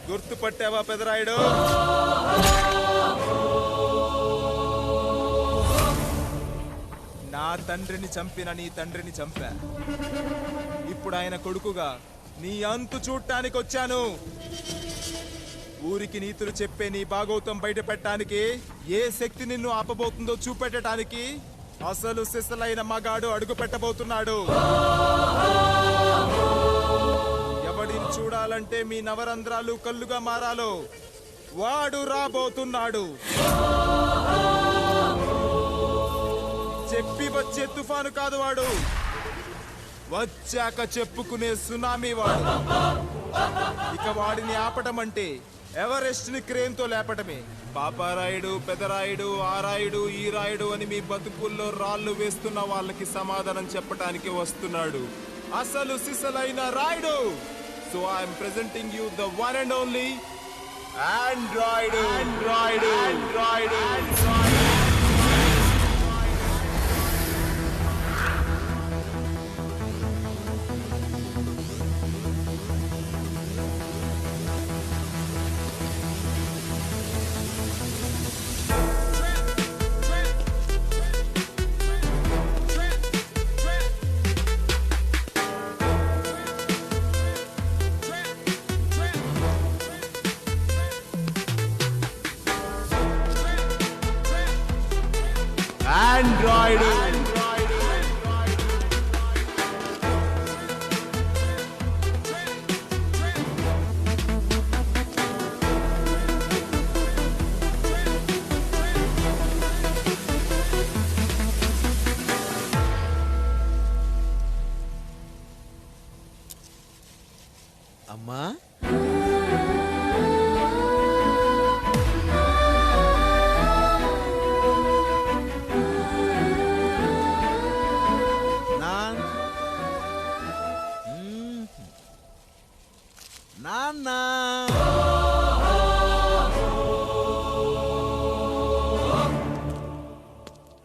గుర్తుపట్టావా పెదరాయుడు? నా తండ్రిని చంపిన నీ తండ్రిని చంపా. ఇప్పుడు ఆయన కొడుకుగా నీ అంతు చూడటానికి వచ్చాను. ఊరికి నీతులు చెప్పే నీ భాగవతం బయట పెట్టడానికి ఏ శక్తి నిన్ను ఆపబోతుందో చూపెట్టడానికి అసలు సిసలైన మగాడు అడుగు పెట్టబోతున్నాడు. ఎవడిని చూడాలంటే మీ నవరంధ్రాలు కళ్ళుగా మారాలో వాడు రాబోతున్నాడు. చెప్పి వచ్చే తుఫాను కాదు వాడు, వచ్చాక చెప్పుకునే సునామీ వాడు. ఇక వాడిని ఆపటం అంటే ఎవరెస్ట్ ని క్రేన్ తో లేపటమే. పాపారాయుడు, పెదరాయుడు, ఆ రాయుడు, ఈ రాయుడు అని మీ బతుకుల్లో రాళ్లు వేస్తున్న వాళ్ళకి సమాధానం చెప్పడానికి వస్తున్నాడు అసలు సిసలైన Rayudu. So I am presenting you the one and only Android. అమ్మా, నాన్న,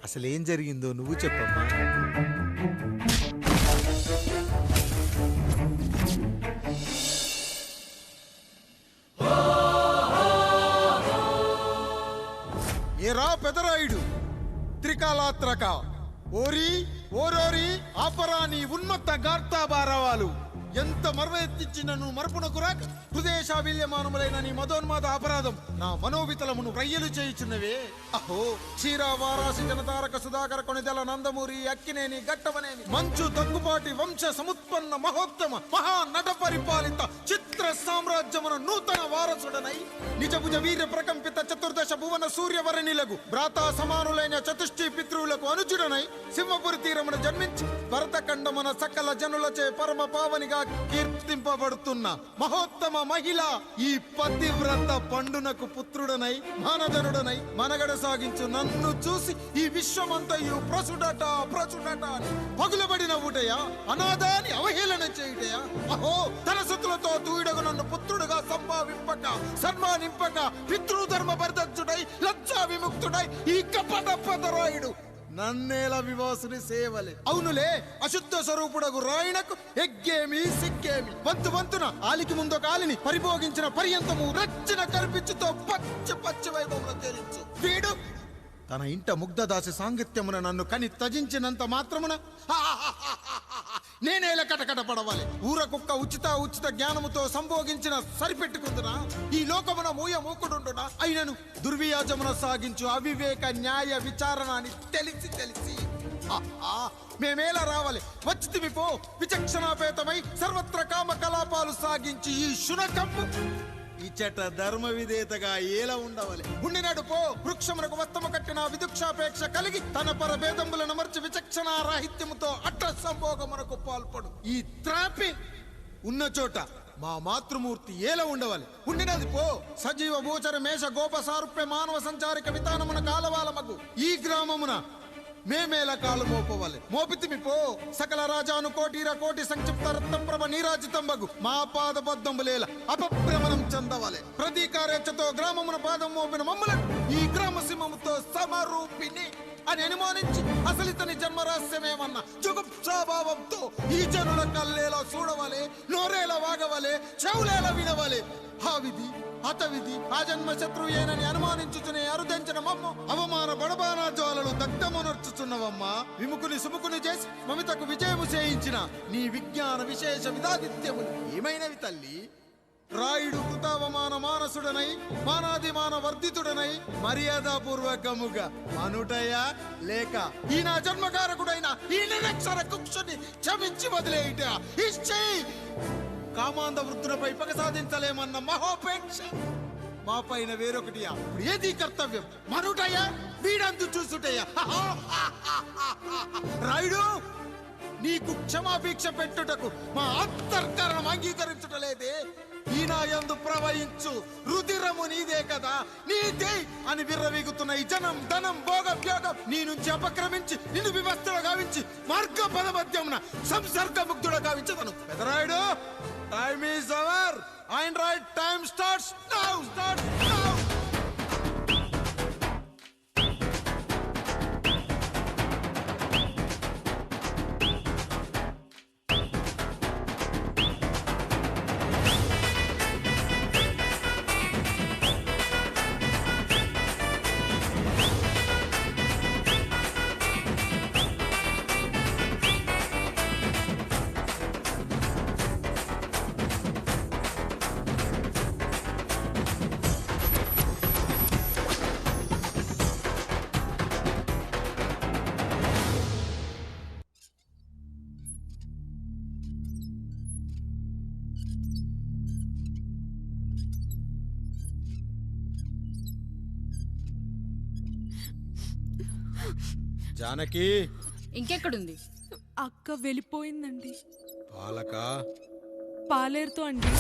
అసలేం జరిగిందో నువ్వు చెప్పమ్మా. ఏరా పెదరాయుడు, త్రికాలాత్రక ఓరి ఓరోరి ఆపరాని ఉన్మత్త గార్తాబారవాలు ఎంత మర్వెత్తిచ్చినను మరపునకు రాక హృదయశావిల్యమానములైన నీ మదోన్మాద అపరాధం నా మనోవితలమును రయ్యలు చేయుచున్నవే. అహో క్షీర వారాసి జనతారక సుధాకర కొనిదెల నందమూరి అక్కినేని గట్టవనేని మంచు దగ్గుపాటి వంశ సముత్పన్న మహోత్తమ మహా నట పరిపాలిత చిత్ర సామ్రాజ్యమున నూతన వారసుడనై నిజభుజ వీర్య ప్రకంపిత చతుర్దశ భువన సూర్యవరణిలకు భ్రాతా సమానులైన చతుష్టి పితృవులకు అనుచుడనై సింహపురి తీరమున జన్మించి భరతఖండమున సకల జనులచే పరమ పావనిగా కీర్తింపబడుతున్న మహోత్తమ మహిళ ఈ పతివ్రత పండునకు పుత్రుడనై మానధనుడనై మనగడ సాగించు నన్ను చూసి ఈ విశ్వమంతయు ప్రసుడట అని పగులబడిన ఊటయా అనాథాన్ని అవహేళన చేయుటయా. అహో తన సుతులతో తూయిడగు నన్ను పుత్రుడుగా సంభావింపక సన్మానింపక పితృధర్మ పరిదక్షుడై లజ్జా విముక్తుడై ఈ కపట పదరాయుడు నన్నేల వివాసుని సేవలే. అవునులే అశుద్ధ స్వరూపుడగు రాయణకు ఎగ్గేమి సిగ్గేమి వంతున ఆలికి ముందు కాలిని పరిభోగించిన పర్యంతము రచ్చన కల్పించుతో పచ్చి వైభవంలో తేలించు. వీడు తన ఇంట ముగ్ధదాసి సాంగత్యమున నన్ను కని త్యజించినంత మాత్రమున నేనేల కటకట పడవాలి. ఊర కుక్క ఉచిత జ్ఞానముతో సంభోగించిన సరిపెట్టుకుందునా ఈ లోకమున మూకుడుండునా అయినను దుర్వ్యాజమున సాగించు అవివేక న్యాయ విచారణ అని తెలిసి మేమేలా రావాలి వచ్చితిమి పో. విచక్షణాపేతమై సర్వత్ర కామ కలాపాలు సాగించి ఈ శునకంపు ఇచ్చట ధర్మ విధేతగా ఏలా ఉండవాలి. ఉండినాడు పో. వృక్షమునకు వస్తము కట్టిన విదుక్షాపేక్ష కలిగి తన పరభేదములను మర్చి విచక్షణ రాహిత్యముతో అట్ట సంభోగమునకు పాల్పడు. ఈ త్రాపి ఉన్న చోట మా మాతృమూర్తి ఏలా ఉండవాలి. ఉండినది పో. సజీవ భూచర మేష గోప సారూప్య మానవ సంచారిక విధానమున కాలవాలమగు ఈ గ్రామమున మేమేల కాలు మోపవాలి. మోపితిమి పో. సకల రాజాను కోటి సంక్షిప్త రత్నప్రభ నీరాజితంబగు మా పాదబద్ధములేల అపభ్రమణం చెందవాలి. ప్రతీకారేచ్ఛతో గ్రామమున పాదం మోపిన మమ్మలను ఈ గ్రామ సింహముతో సమరూపిణి అని అనుమానించి అసలితని జన్మరహస్యమేమన్న జుగుప్సాభావంతో ఈ జనుల కల్లేలా చూడవాలి, నోరేలా వాగవాలి, చెవులేలా వినవాలి. ఆ విధి హతవిధి ఆ జన్మ శత్రుయేనని అనుమానించుచునే అరుదించిన మమ్మ అవమాన బడబానా జ్వాలలు దగ్ధమునర్చుచున్నవమ్మా. విముకుని సుముకుని చేసి మమితకు విజయము చేయించిన నీ విజ్ఞాన విశేష విధాదిత్యములు ఏమైనవి తల్లి. రాయుడు కృతావమాన మానసుడనై మానాదిమాన వర్ధితుడనై మర్యాదాపూర్వకముగా అనుటయా లేక ఈ నా జన్మకారకుడైన ఈ నిరక్షర కుక్షుని క్షమించి వదిలేయుట ఇచ్చే కామాంధ వృద్ధులపై పగ సాధించలేమన్న మహోపేక్ష మా పైన వేరొకటియా. ఇప్పుడు ఏది కర్తవ్యం మనుటయా వీడందు చూసుటయా. రాయుడు నీకు క్షమాభిక్ష పెట్టుటకు మా అంతర్కరణం అంగీకరించుటలేదే. ఈనాయందు ప్రవహించు రుధిరము నీదే కదా, నీదే అని విర్రవీగుతున్న ఈ జనం ధనం భోగభ్యోగం నీ నుంచి అపక్రమించి నిన్ను వివస్థలో గావించి మార్గ పదమధ్యమున సంసర్గముక్తుడ గావించదను. Pedarayudu time is our and right time starts now. Janaki ఇంకెక్కడుంది? అక్క వెళ్ళిపోయిందండి. పాలక పాలేరుతో అండి.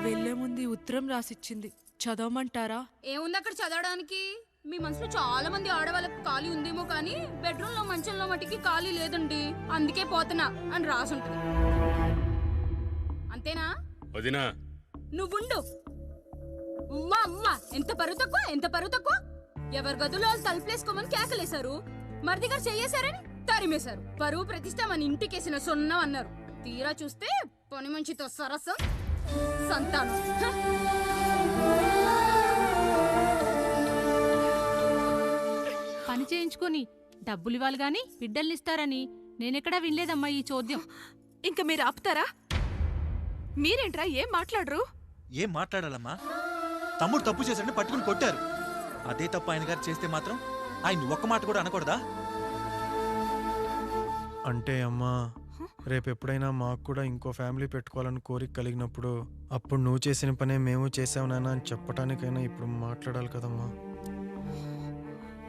వెళ్లే ముందు ఉత్తరం రాసిచ్చింది, చదవమంటారా? ఏముంది అక్కడ చదవడానికి? మీ మనసులో చాలా మంది ఆడవాళ్ళకి ఖాళీ ఉందేమో కానీ బెడ్రూమ్ లో మంచంలో మట్టికి ఖాళీ లేదండి, అందుకే పోతున్నా అని రాసుంటుంది. అంతేనా వదినా? నువ్వుండు. ఎంత పరువు తక్కువ ఎవరి గదులో తలుపులేసుకోమని కేకలేశారు, మరిదిగారు చెయ్యేశారని తరిమేశారు. పరువు ప్రతిష్ట మన ఇంటికేసిన సొన్నం అన్నారు. తీరా చూస్తే పని మంచితో సరసం సంతానం. పని చేయించుకొని డబ్బులు ఇవ్వాలి గాని బిడ్డల్నిస్తారని నేనెక్కడా వినలేదమ్మా ఈ చోద్యం. ఇంకా మీరు ఆపుతారా? మీరేంట్రా ఏం మాట్లాడరు? ఏం మాట్లాడాలమ్మా? తమ్ముడు తప్పు చేశాడని పట్టుకుని కొట్టారు. అదే తప్పు ఆయన గారు చేస్తే మాత్రం ఆయన ఒక్క మాట కూడా అనకూడదా? అంటే అమ్మా, రేపు ఎప్పుడైనా మాకు కూడా ఇంకో ఫ్యామిలీ పెట్టుకోవాలని కోరిక కలిగినప్పుడు అప్పుడు నువ్వు చేసిన పనే మేము చేసావు నాన్న అని చెప్పటానికైనా ఇప్పుడు మాట్లాడాలి కదమ్మా.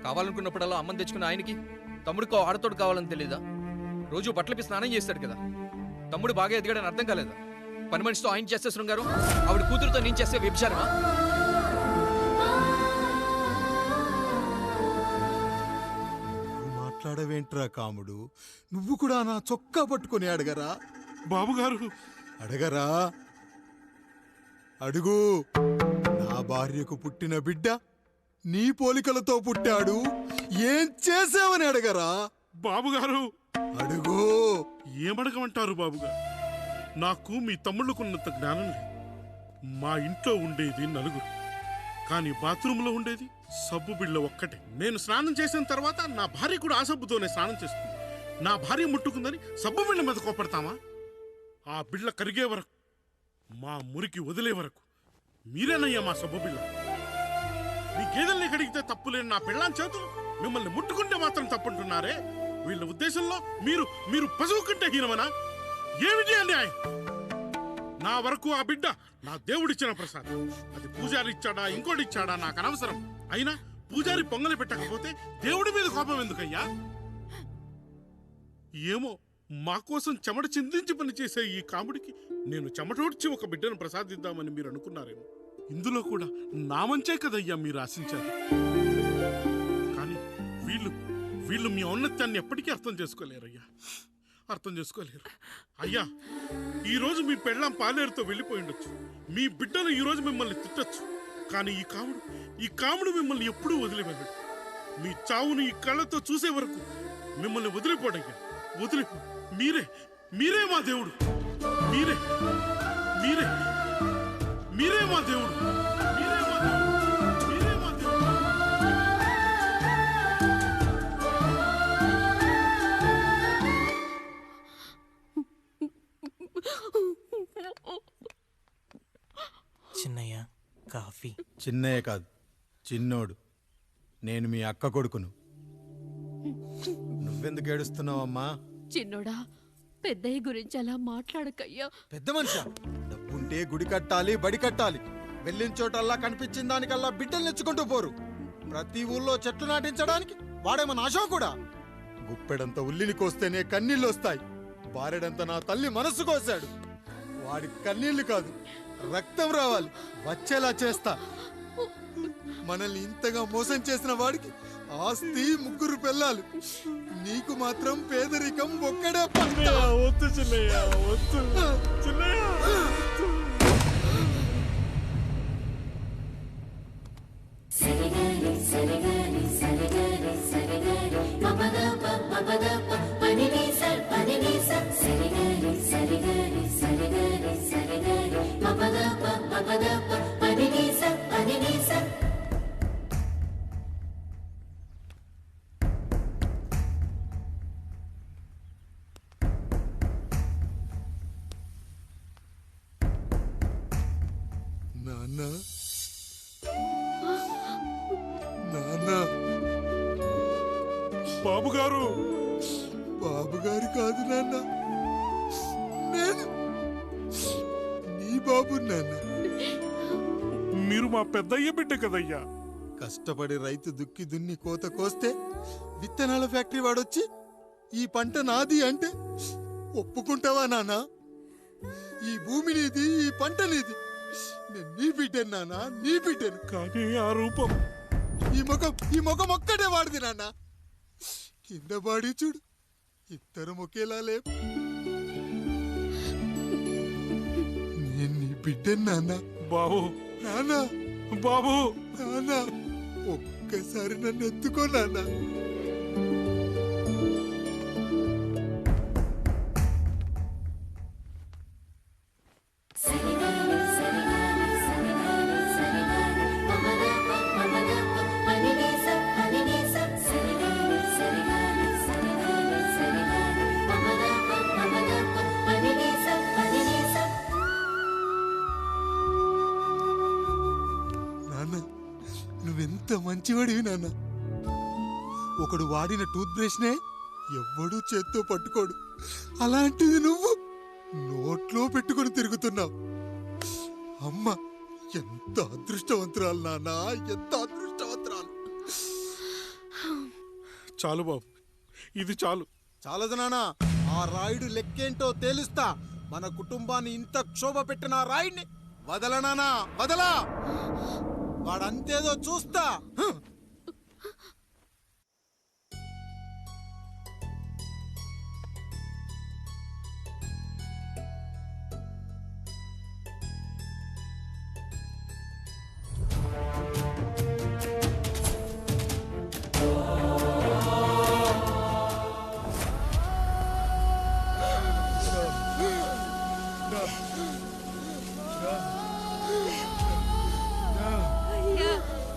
కావాలనుకున్నప్పుడల్లా అమ్మని తెచ్చుకున్న ఆయనకి తమ్ముడికో ఆడతోడు కావాలని తెలీదా? రోజు బట్టలపి స్నానం చేస్తాడు కదా. తమ్ముడు బాగా ఎదిగాడని అర్థం కాలేదా? పని మనిషితో ఆయన చేస్తే శృంగారు, ఆవిడ కూతురుతో నేను చేస్తే వ్యభిచారమా? మాట్లాడవేంట్రా కాముడు? నువ్వు కూడా నా చొక్కా పట్టుకొని అడగరా? బాబుగారు అడగరా? అడుగు. నా భార్యకు పుట్టిన బిడ్డ నీ పోలికలతో పుట్టాడు, ఏం చేసావని అడగరా? బాబుగారు అడుగు. ఏమడగమంటారు బాబుగారు? నాకు మీ తమ్ముళ్ళకున్నంత జ్ఞానం లేదు. మా ఇంట్లో ఉండేది నలుగురు, కానీ బాత్రూంలో ఉండేది సబ్బు బిళ్ళ ఒక్కటే. నేను స్నానం చేసిన తర్వాత నా భార్య కూడా ఆ సబ్బుతోనే స్నానం చేస్తుంది. నా భార్య ముట్టుకుందని సబ్బు బిళ్ళ మీద కోపడతామా? ఆ బిళ్ళ కరిగే వరకు, మా మురికి వదిలే వరకు మీరేనయ్యా మా సబ్బు బిళ్ళ. మీ గేదెల్ని కడిగితే తప్పులేని నా పెళ్ళాం చేతులు మిమ్మల్ని ముట్టుకుంటే మాత్రం తప్పుంటున్నారే. వీళ్ళ ఉద్దేశంలో మీరు పశువు కంటే హీనమనా? ఏమిటి అన్యాయం? నా వరకు ఆ బిడ్డ నా దేవుడిచ్చిన ప్రసాదం. అది పూజారి ఇచ్చాడా ఇంకోటిచ్చాడా నాకు అనవసరం. అయినా పూజారి పొంగలి పెట్టకపోతే దేవుడి మీద కోపం ఎందుకయ్యా? ఏమో, మా కోసం చెమట చిందించి పనిచేసే ఈ కాముడికి నేను చెమటోడ్చి ఒక బిడ్డను ప్రసాదిద్దామని మీరు అనుకున్నారేమో. ఇందులో కూడా నా మంచే కదయ్యా మీరు ఆశించారు. కానీ వీళ్ళు మీ ఔన్నత్యాన్ని ఎప్పటికీ అర్థం చేసుకోలేరయ్యా, అర్థం చేసుకోలేరు. అయ్యా, ఈరోజు మీ పెళ్ళాం పాలేరుతో వెళ్ళిపోయి ఉండొచ్చు, మీ బిడ్డలు ఈరోజు మిమ్మల్ని తిట్టచ్చు. కానీ ఈ కాముడు మిమ్మల్ని ఎప్పుడూ వదిలిపోయాడు. మీ చావును ఈ కళ్ళతో చూసే వరకు మిమ్మల్ని వదిలిపోడయ్యా, వదిలిపో. మీరే మా దేవుడు, మీరే మా దేవుడు. చిన్నయ్య కాఫీ. చిన్నయ్య కాదు, చిన్నోడు. నేను మీ అక్క కొడుకును. నువ్వెందుకు ఏడుస్తున్నావమ్మా? చిన్నోడా, పెద్దయ్య గురించి అలా మాట్లాడకయ్యా. పెద్ద మనిషి డబ్బుంటే గుడి కట్టాలి, బడి కట్టాలి. వెళ్ళిన చోటల్లా కనిపించిన దానికల్లా బిడ్డలు నెచ్చుకుంటూ పోరు. ప్రతి ఊళ్ళో చెట్లు నాటించడానికి వాడేమన్నా అశోకుడా? గుప్పెడంత ఉల్లిని కోస్తేనే కన్నీళ్ళు వస్తాయి. బారెడంత నా తల్లి మనసు కోసాడు. వాడి కన్నీళ్లు కాదు, రక్తం రావాలి, వచ్చేలా చేస్తా. మనల్ని ఇంతగా మోసం చేసిన వాడికి ఆస్తి, 3 పిల్లలు. నీకు మాత్రం పేదరికం ఒక్కడే. వద్దు చిన్నయ్య, వద్దు చిన్నయ్య. బాబుగారు. బాబుగారు కాదు నాన్న, నేను నీ బాబు నాన్న. మీరు మా పెద్దయ్య బిడ్డ కదయ్యా. కష్టపడి రైతు దుక్కి దున్ని కోత కోస్తే విత్తనాల ఫ్యాక్టరీ వాడొచ్చి ఈ పంట నాది అంటే ఒప్పుకుంటావా నాన్న? ఈ భూమి నీది, ఈ పంట నీది. నేను నీ బిడ్డను నాన్న, నీ బిడ్డను. కానీ ఆ రూపం, ఈ ముఖం ఒక్కటే వాడిది నాన్న. కింద బాడీ చూడు, ఇద్దరం ఒకేలా లేవు. నేను నీ బిడ్డను నాన్న. బాబు, నాన్న, బాబు, నాన్న, ఒక్కసారి నన్ను ఎత్తుకో నాన్న. సరిగా ఎంత మంచివాడివి నాన్న. ఒకడు వాడిన టూత్ బ్రష్నే ఎవ్వడూ చేత్తో పట్టుకోడు, అలాంటిది నువ్వు నోట్లో పెట్టుకొని తిరుగుతున్నావు. అమ్మ ఎంత అదృష్టవంతురాలు నాన్న, ఎంత అదృష్టవంతురాలు. చాలు బాబు, ఇది చాలు. చాలదు నాన్న, ఆ రాయుడు లెక్కేంటో తేలుస్తా. మన కుటుంబాన్ని ఇంత క్షోభ పెట్టిన ఆ రాయుడిని వదలనానా, వదలా. వాడంతేదో చూస్తా.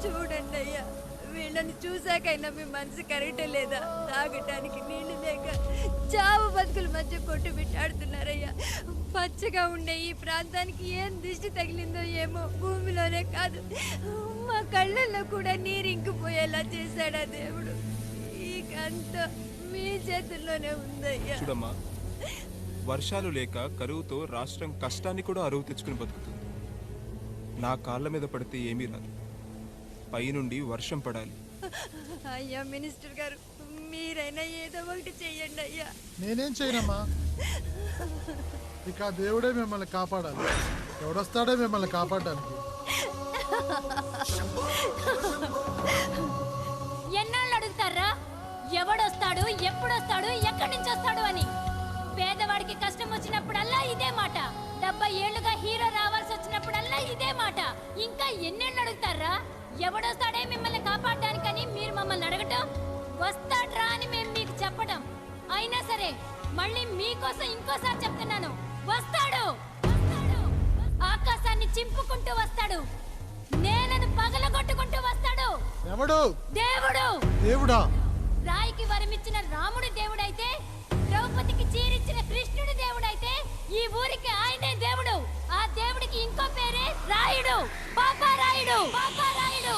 చూడండి అయ్యా, వీళ్ళని చూసాకైనా మీ మనసు కరెక్టే లేదా? తాగటానికి నీళ్లు లేక చావు బతుకుల మధ్య కొట్టు బిట్టాడుతున్నారయ్యా. పచ్చగా ఉండే ఈ ప్రాంతానికి ఏం దిష్టి తగిలిందో ఏమో. భూమిలోనే కాదు, మా కళ్ళల్లో కూడా నీరు ఇంకిపోయేలా చేశాడా దేవుడు. ఇకంతా మీ చేతుల్లోనే ఉందయ్యా. చూడమ్మా, వర్షాలు లేక కరువుతో రాష్ట్రం కష్టాన్ని కూడా అరువు తెచ్చుకుని బతుకుతుంది. నా కాళ్ళ మీద పడితే ఏమీ రాదు, పైనుండి వర్షం పడాలి. అయ్యా మినిస్టర్ గారు, మీరైనా ఏదో ఒకటి చెయ్యండి అయ్యా. నేనేం చేయనమ్మా, ఇక దేవుడే మిమ్మల్ని కాపాడాలి. ఎవడొస్తాడో మిమ్మల్ని కాపాడడానికి. ఎన్నాళ్ళు అడుగుతారా ఎవడొస్తాడు, ఎప్పుడొస్తాడు, ఎక్కడి నుంచి వస్తాడు అని? పేదవాడికి కష్టం వచ్చినప్పుడల్లా ఇదే మాట. 70 ఏళ్లుగా హీరో రావాల్సి వచ్చినప్పుడల్లా ఇదే మాట. ఇంకా ఎన్నేళ్ళు అడుగుతారా? ఎవడొస్తాడే మిమ్మల్ని కాపాడడానికని మీరు మమ్మల్ని అడగటం, వస్తాడ్రా అని మేము మీకు చెప్పడం. అయినా సరే మళ్ళీ మీకోసం ఇంకోసారి చెప్తున్నాను, వస్తాడు. ఆకాశాన్ని చింపుకుంటూ వస్తాడు, నేలను పగలగొట్టుకుంటూ వస్తాడు. ఎవడు? దేవుడు. దేవుడా? రాయికి వరమిచ్చిన రాముడు దేవుడైతే, ద్రౌపదికి చీరిచ్చిన కృష్ణుడు దేవుడైతే, ఈ ఊరికి ఆయనే దేవుడు. ఆ దేవుడికి ఇంకో పేరే రాయుడు, పాపారాయుడు. పాపారాయుడు.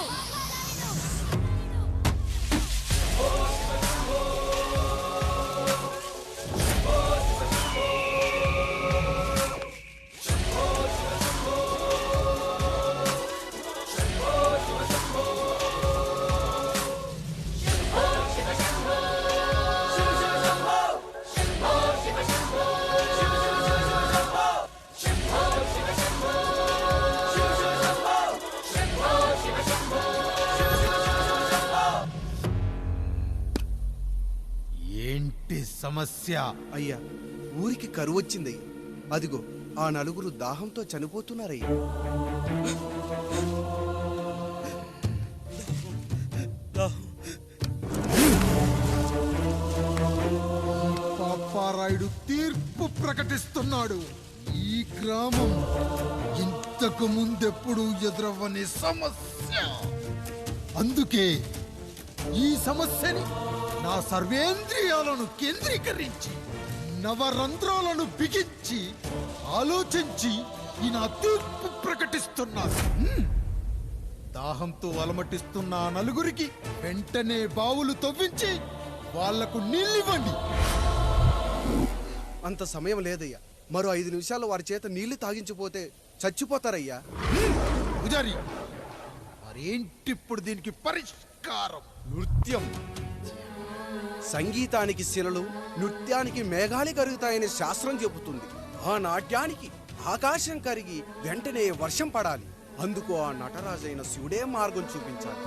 ఏంటి సమస్య? అయ్యా, ఊరికి కరువు వచ్చిందయ్యా. అదిగో ఆ నలుగురు దాహంతో చనిపోతున్నారయ్యా. పాపారాయుడు తీర్పు ప్రకటిస్తున్నాడు. ఈ గ్రామం ఇంతకు ముందెప్పుడు ఎదురవ్వని సమస్య. అందుకే ఈ సమస్యని నా సర్వేంద్రియాలను కేంద్రీకరించి, నవరంధ్రాలను బిగించి ఆలోచించి ఈ నా తీర్పు ప్రకటిస్తున్నాను. దాహంతో అలమటిస్తున్న ఆ నలుగురికి వెంటనే బావులు తవ్వించి వాళ్లకు నీళ్ళివ్వండి. అంత సమయం లేదయ్యా. మరో 5 నిమిషాల్లో వారి చేత నీళ్లు తాగించిపోతే చచ్చిపోతారయ్యా. పూజారి, మరేంటిప్పుడు దీనికి పరిష్కారం? నృత్యం. సంగీతానికి శిలలు, నృత్యానికి మేఘాలు కరుగుతాయని శాస్త్రం చెబుతుంది. ఆ నాట్యానికి ఆకాశం కరిగి వెంటనే వర్షం పడాలి. అందుకు ఆ నటరాజైన శివుడే మార్గం చూపించాలి.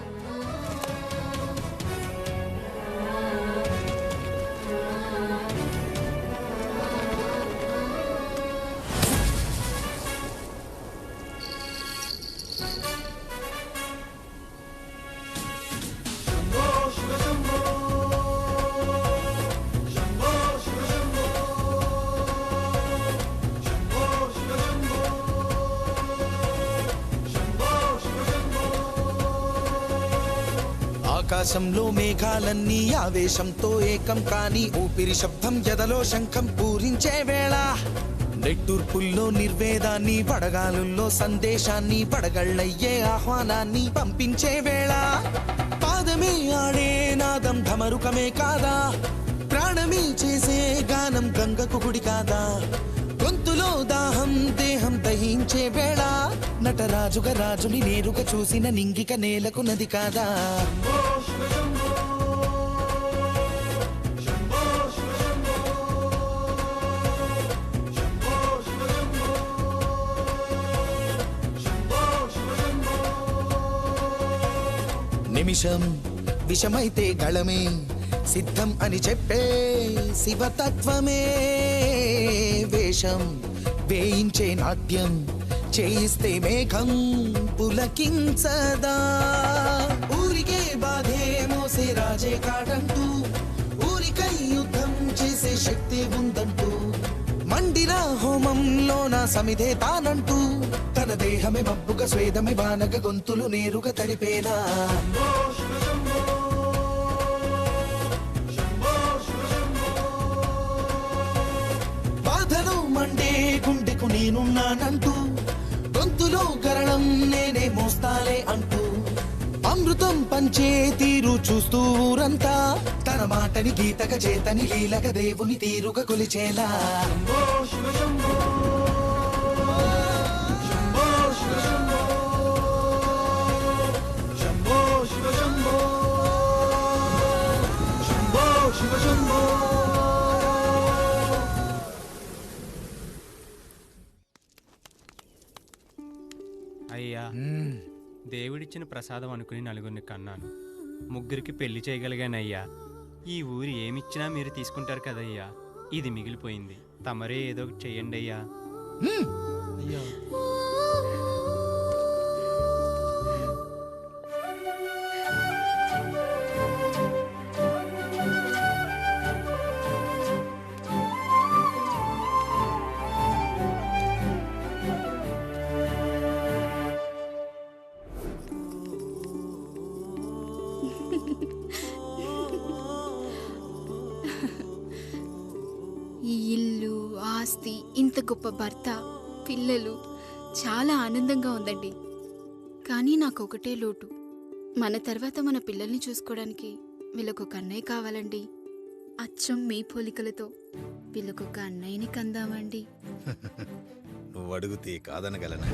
ఆకాశంలో మేఘాలన్నీ ఆవేశంతో ఏకం కాని ఊపిరి శబ్దం ఎదలో శంఖం పూరించే వేళ నెట్టూర్పుల్లో నిర్వేదాన్ని, పడగాలుల్లో సందేశాన్ని, పడగళ్ళయ్యే ఆహ్వానాన్ని పంపించే వేళ. పాదమే ఆడే నాదం ఢమరుకమే కాదా, ప్రాణమే చేసే గానం గంగకు గుడి కాదా. గొంతులో దాహం దేహం దహించే వేళ, నటరాజుగా రాజుని నేరుగా చూసిన నింగిక నేలకు నది కాదా. నిమిషం విషమైతే గళమే సిద్ధం అని చెప్పే శివతత్వమే. వేషం వేయించే నాట్యం చేయిస్తే మేఘం పులకించదా. ఊరికే బాధే మోసే రాజే కాడంటూ, ఊరికై యుద్ధం చేసే శక్తి ఉందంటూ, మండిన హోమంలో నా సమిధే తానంటూ, తన దేహమే మబ్బుగా స్వేదమే బానగ గొంతులు నేరుగా తడిపేనా. బాధను మండే గుండెకు నేనున్నానంటూ, గొంతులో గరళం నేనే మోస్తాలే అంటూ, అమృతం పంచే తీరు చూస్తూ ఊరంతా, తన మాటని గీతక చేతని లీలక దేవుని తీరుగా కొలిచేలా. అయ్యా, దేవుడిచ్చిన ప్రసాదం అనుకుని నలుగురిని కన్నాను, ముగ్గురికి పెళ్లి చేయగలిగానయ్యా. ఈ ఊరు ఏమిచ్చినా మీరు తీసుకుంటారు కదయ్యా, ఇది మిగిలిపోయింది, తమరే ఏదో ఒకటి చెయ్యండి అయ్యా. అయ్యా ఈ ఇల్లు, ఆస్తి, ఇంత గొప్ప భర్త, పిల్లలు, చాలా ఆనందంగా ఉందండి. కానీ నాకు ఒకటే లోటు, మన తర్వాత మన పిల్లల్ని చూసుకోవడానికి వీళ్ళకొక అన్నయ్య కావాలండి. అచ్చం మీ పోలికలతో వీళ్ళకొక అన్నయ్యని కందామండి. నువ్వు అడిగితే కాదనగలనా?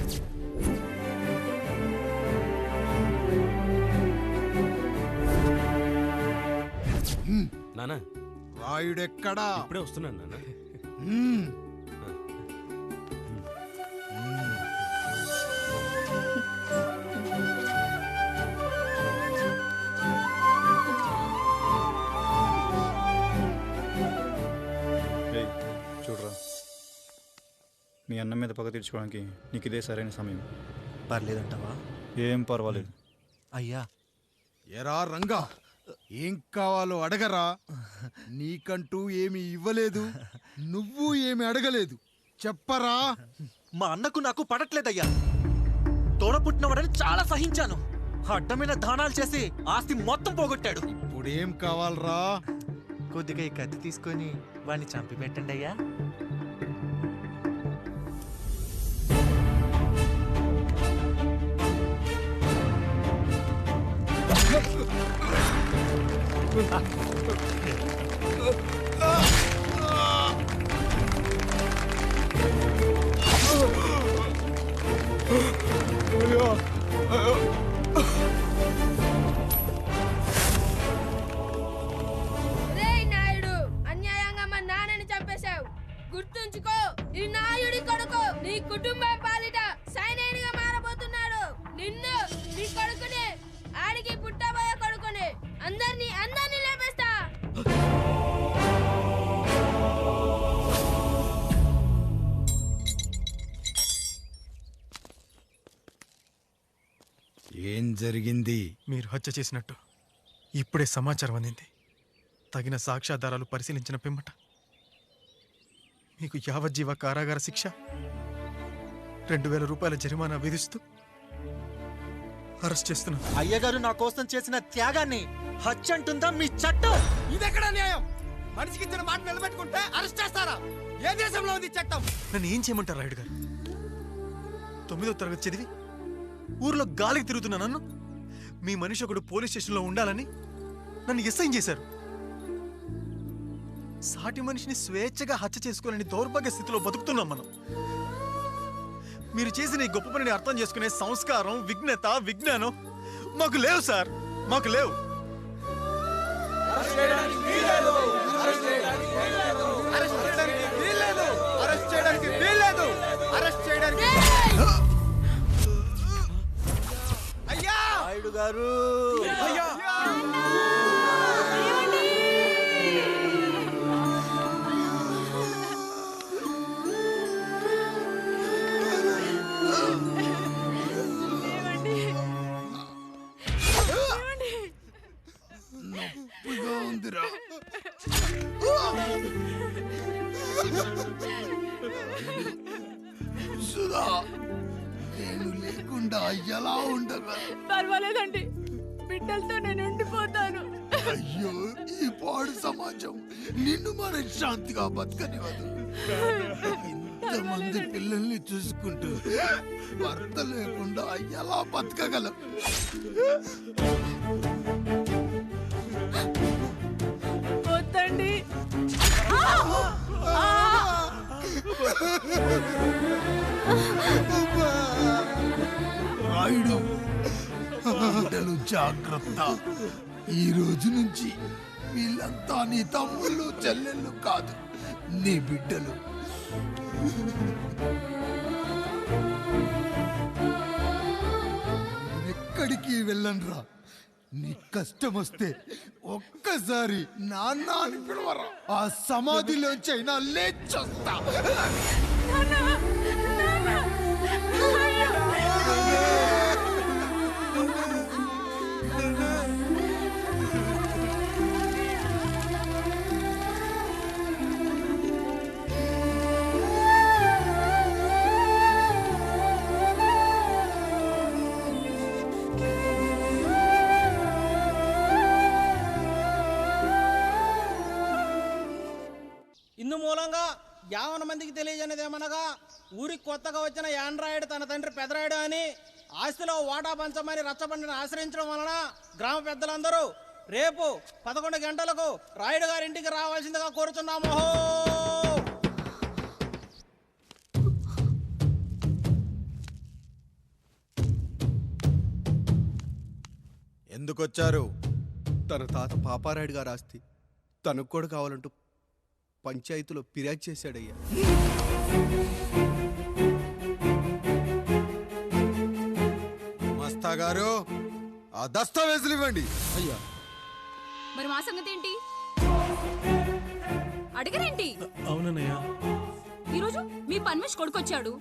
నానా రాయుడెక్కడా? ఇప్పుడే వస్తున్నాను నాన్న. చూడరా, మీ అన్నం మీద పగ తీర్చుకోవడానికి నీకు ఇదే సరైన సమయం. పర్లేదంటావా? ఏం పర్వాలేదు. అయ్యా. ఎరా రంగా, ఏం కావాలో అడగరా. నీకంటూ ఏమి ఇవ్వలేదు, నువ్వు ఏమి అడగలేదు, చెప్పరా. మా అన్నకు నాకు పడట్లేదయ్యా. తోడ పుట్టినవాడని చాలా సహించాను, అడ్డమైన దానాలు చేసి ఆస్తి మొత్తం పోగొట్టాడు. ఇప్పుడేం కావాలరా? కొద్దిగా ఈ కత్తి తీసుకొని వాడిని చంపి పెట్టండి అయ్యా. నాయుడు, అన్యాయంగా మా నాన్నని చంపేశావు. గుర్తుంచుకో, ఈ నాయుడి కొడుకు నీ కుటుంబం పాలిట సైనికుడిగా మారబోతున్నాడు. నిన్ను, నీ కొడుకుని, ఆడికి పుట్టబోయే కొడుకుని, అందరినీ లేపేస్తా. ఏం జరిగింది? మీరు హత్య చేసినట్టు ఇప్పుడే సమాచారం అందింది. తగిన సాక్ష్యాధారాలు పరిశీలించిన పిమ్మట మీకు యావజ్జీవ కారాగార శిక్ష, 2000 రూపాయల జరిమానా విధిస్తూ అరెస్ట్ చేస్తున్నాను. అయ్యగారు నా కోసం చేసిన త్యాగాన్ని హత్య అంటుందా మీ చట్టం? ఇదెక్కడ న్యాయం? మనిషికి ఇచ్చిన మాట నిలబెట్టుకుంటే అరెస్ట్ చేస్తారా? ఏ దేశంలో ఉంది చట్టం? నన్ను ఏం చేయమంటారు రాయుడు గారు? 9వ తరగతి చదివి ఊర్లో గాలికి తిరుగుతున్నా నన్ను మీ మనిషి ఒకడు పోలీస్ స్టేషన్లో ఉండాలని నన్ను ఎస్ఐన్ చేశారు. సాటి మనిషిని స్వేచ్ఛగా హత్య చేసుకోవాలని దౌర్భాగ్య స్థితిలో బతుకుతున్నాం మనం. మీరు చేసిన ఈ గొప్ప పనిని అర్థం చేసుకునే సంస్కారం, విజ్ఞత, విజ్ఞానం మాకు లేవు సార్, మాకు లేవు. అయ్యా రాయుడు గారు, అయ్యా నొప్పిగా ఉందిరా. సుధా, నేను లేకుండా ఎలా ఉండగా? పర్వాలేదండి, బిడ్డలతో నేను ఉండిపోతాను. అయ్యో, ఈ పాడు సమాజం నిన్ను మనశ్శాంతిగా బతకనివ్వదు. ఇంతమంది పిల్లల్ని చూసుకుంటూ భర్త లేకుండా ఎలా బతకగలం? వద్దండి. రాయుడు, బిడ్డలు జాగ్రత్త. ఈ రోజు నుంచి వీళ్ళంతా నీ తమ్ముళ్ళు చెల్లెళ్ళు కాదు, నీ బిడ్డలు. ఎక్కడికి వెళ్ళనురా. నీ కష్టం వస్తే ఒక్కసారి నాన్న అని పిలవరా. ఆ సమాధిలోంచి అయినా లేచొస్తా. ఇందు మూలంగా 50 మందికి తెలియజేయనిదేమనగా, ఊరికి కొత్తగా వచ్చిన యాండ్రాయిడ్ తన తండ్రి పెదరాయుడు అని ఆస్తిలో వాటా పంచమని రచ్చబండిని ఆశ్రయించడం వలన గ్రామ పెద్దలందరూ రేపు 11 గంటలకు రాయుడు గారి ఇంటికి రావాల్సిందిగా కోరుచున్నాము. ఎందుకొచ్చారు? తన తాత పాపారాయుడు గారు ఆస్తి తనకు కూడా కావాలంటూ పంచాయతీలో ఫిర్యాదు చేశాడయ్యా. మస్తా గారు, ఆ దస్తావేజులు ఇవ్వండి. అయ్యా, మరి మా సంగతి ఏంటి? అడగరేంటి? అవునన్నయ్య, ఈరోజు మీ పన్మేష్ కొడుకొచ్చాడు,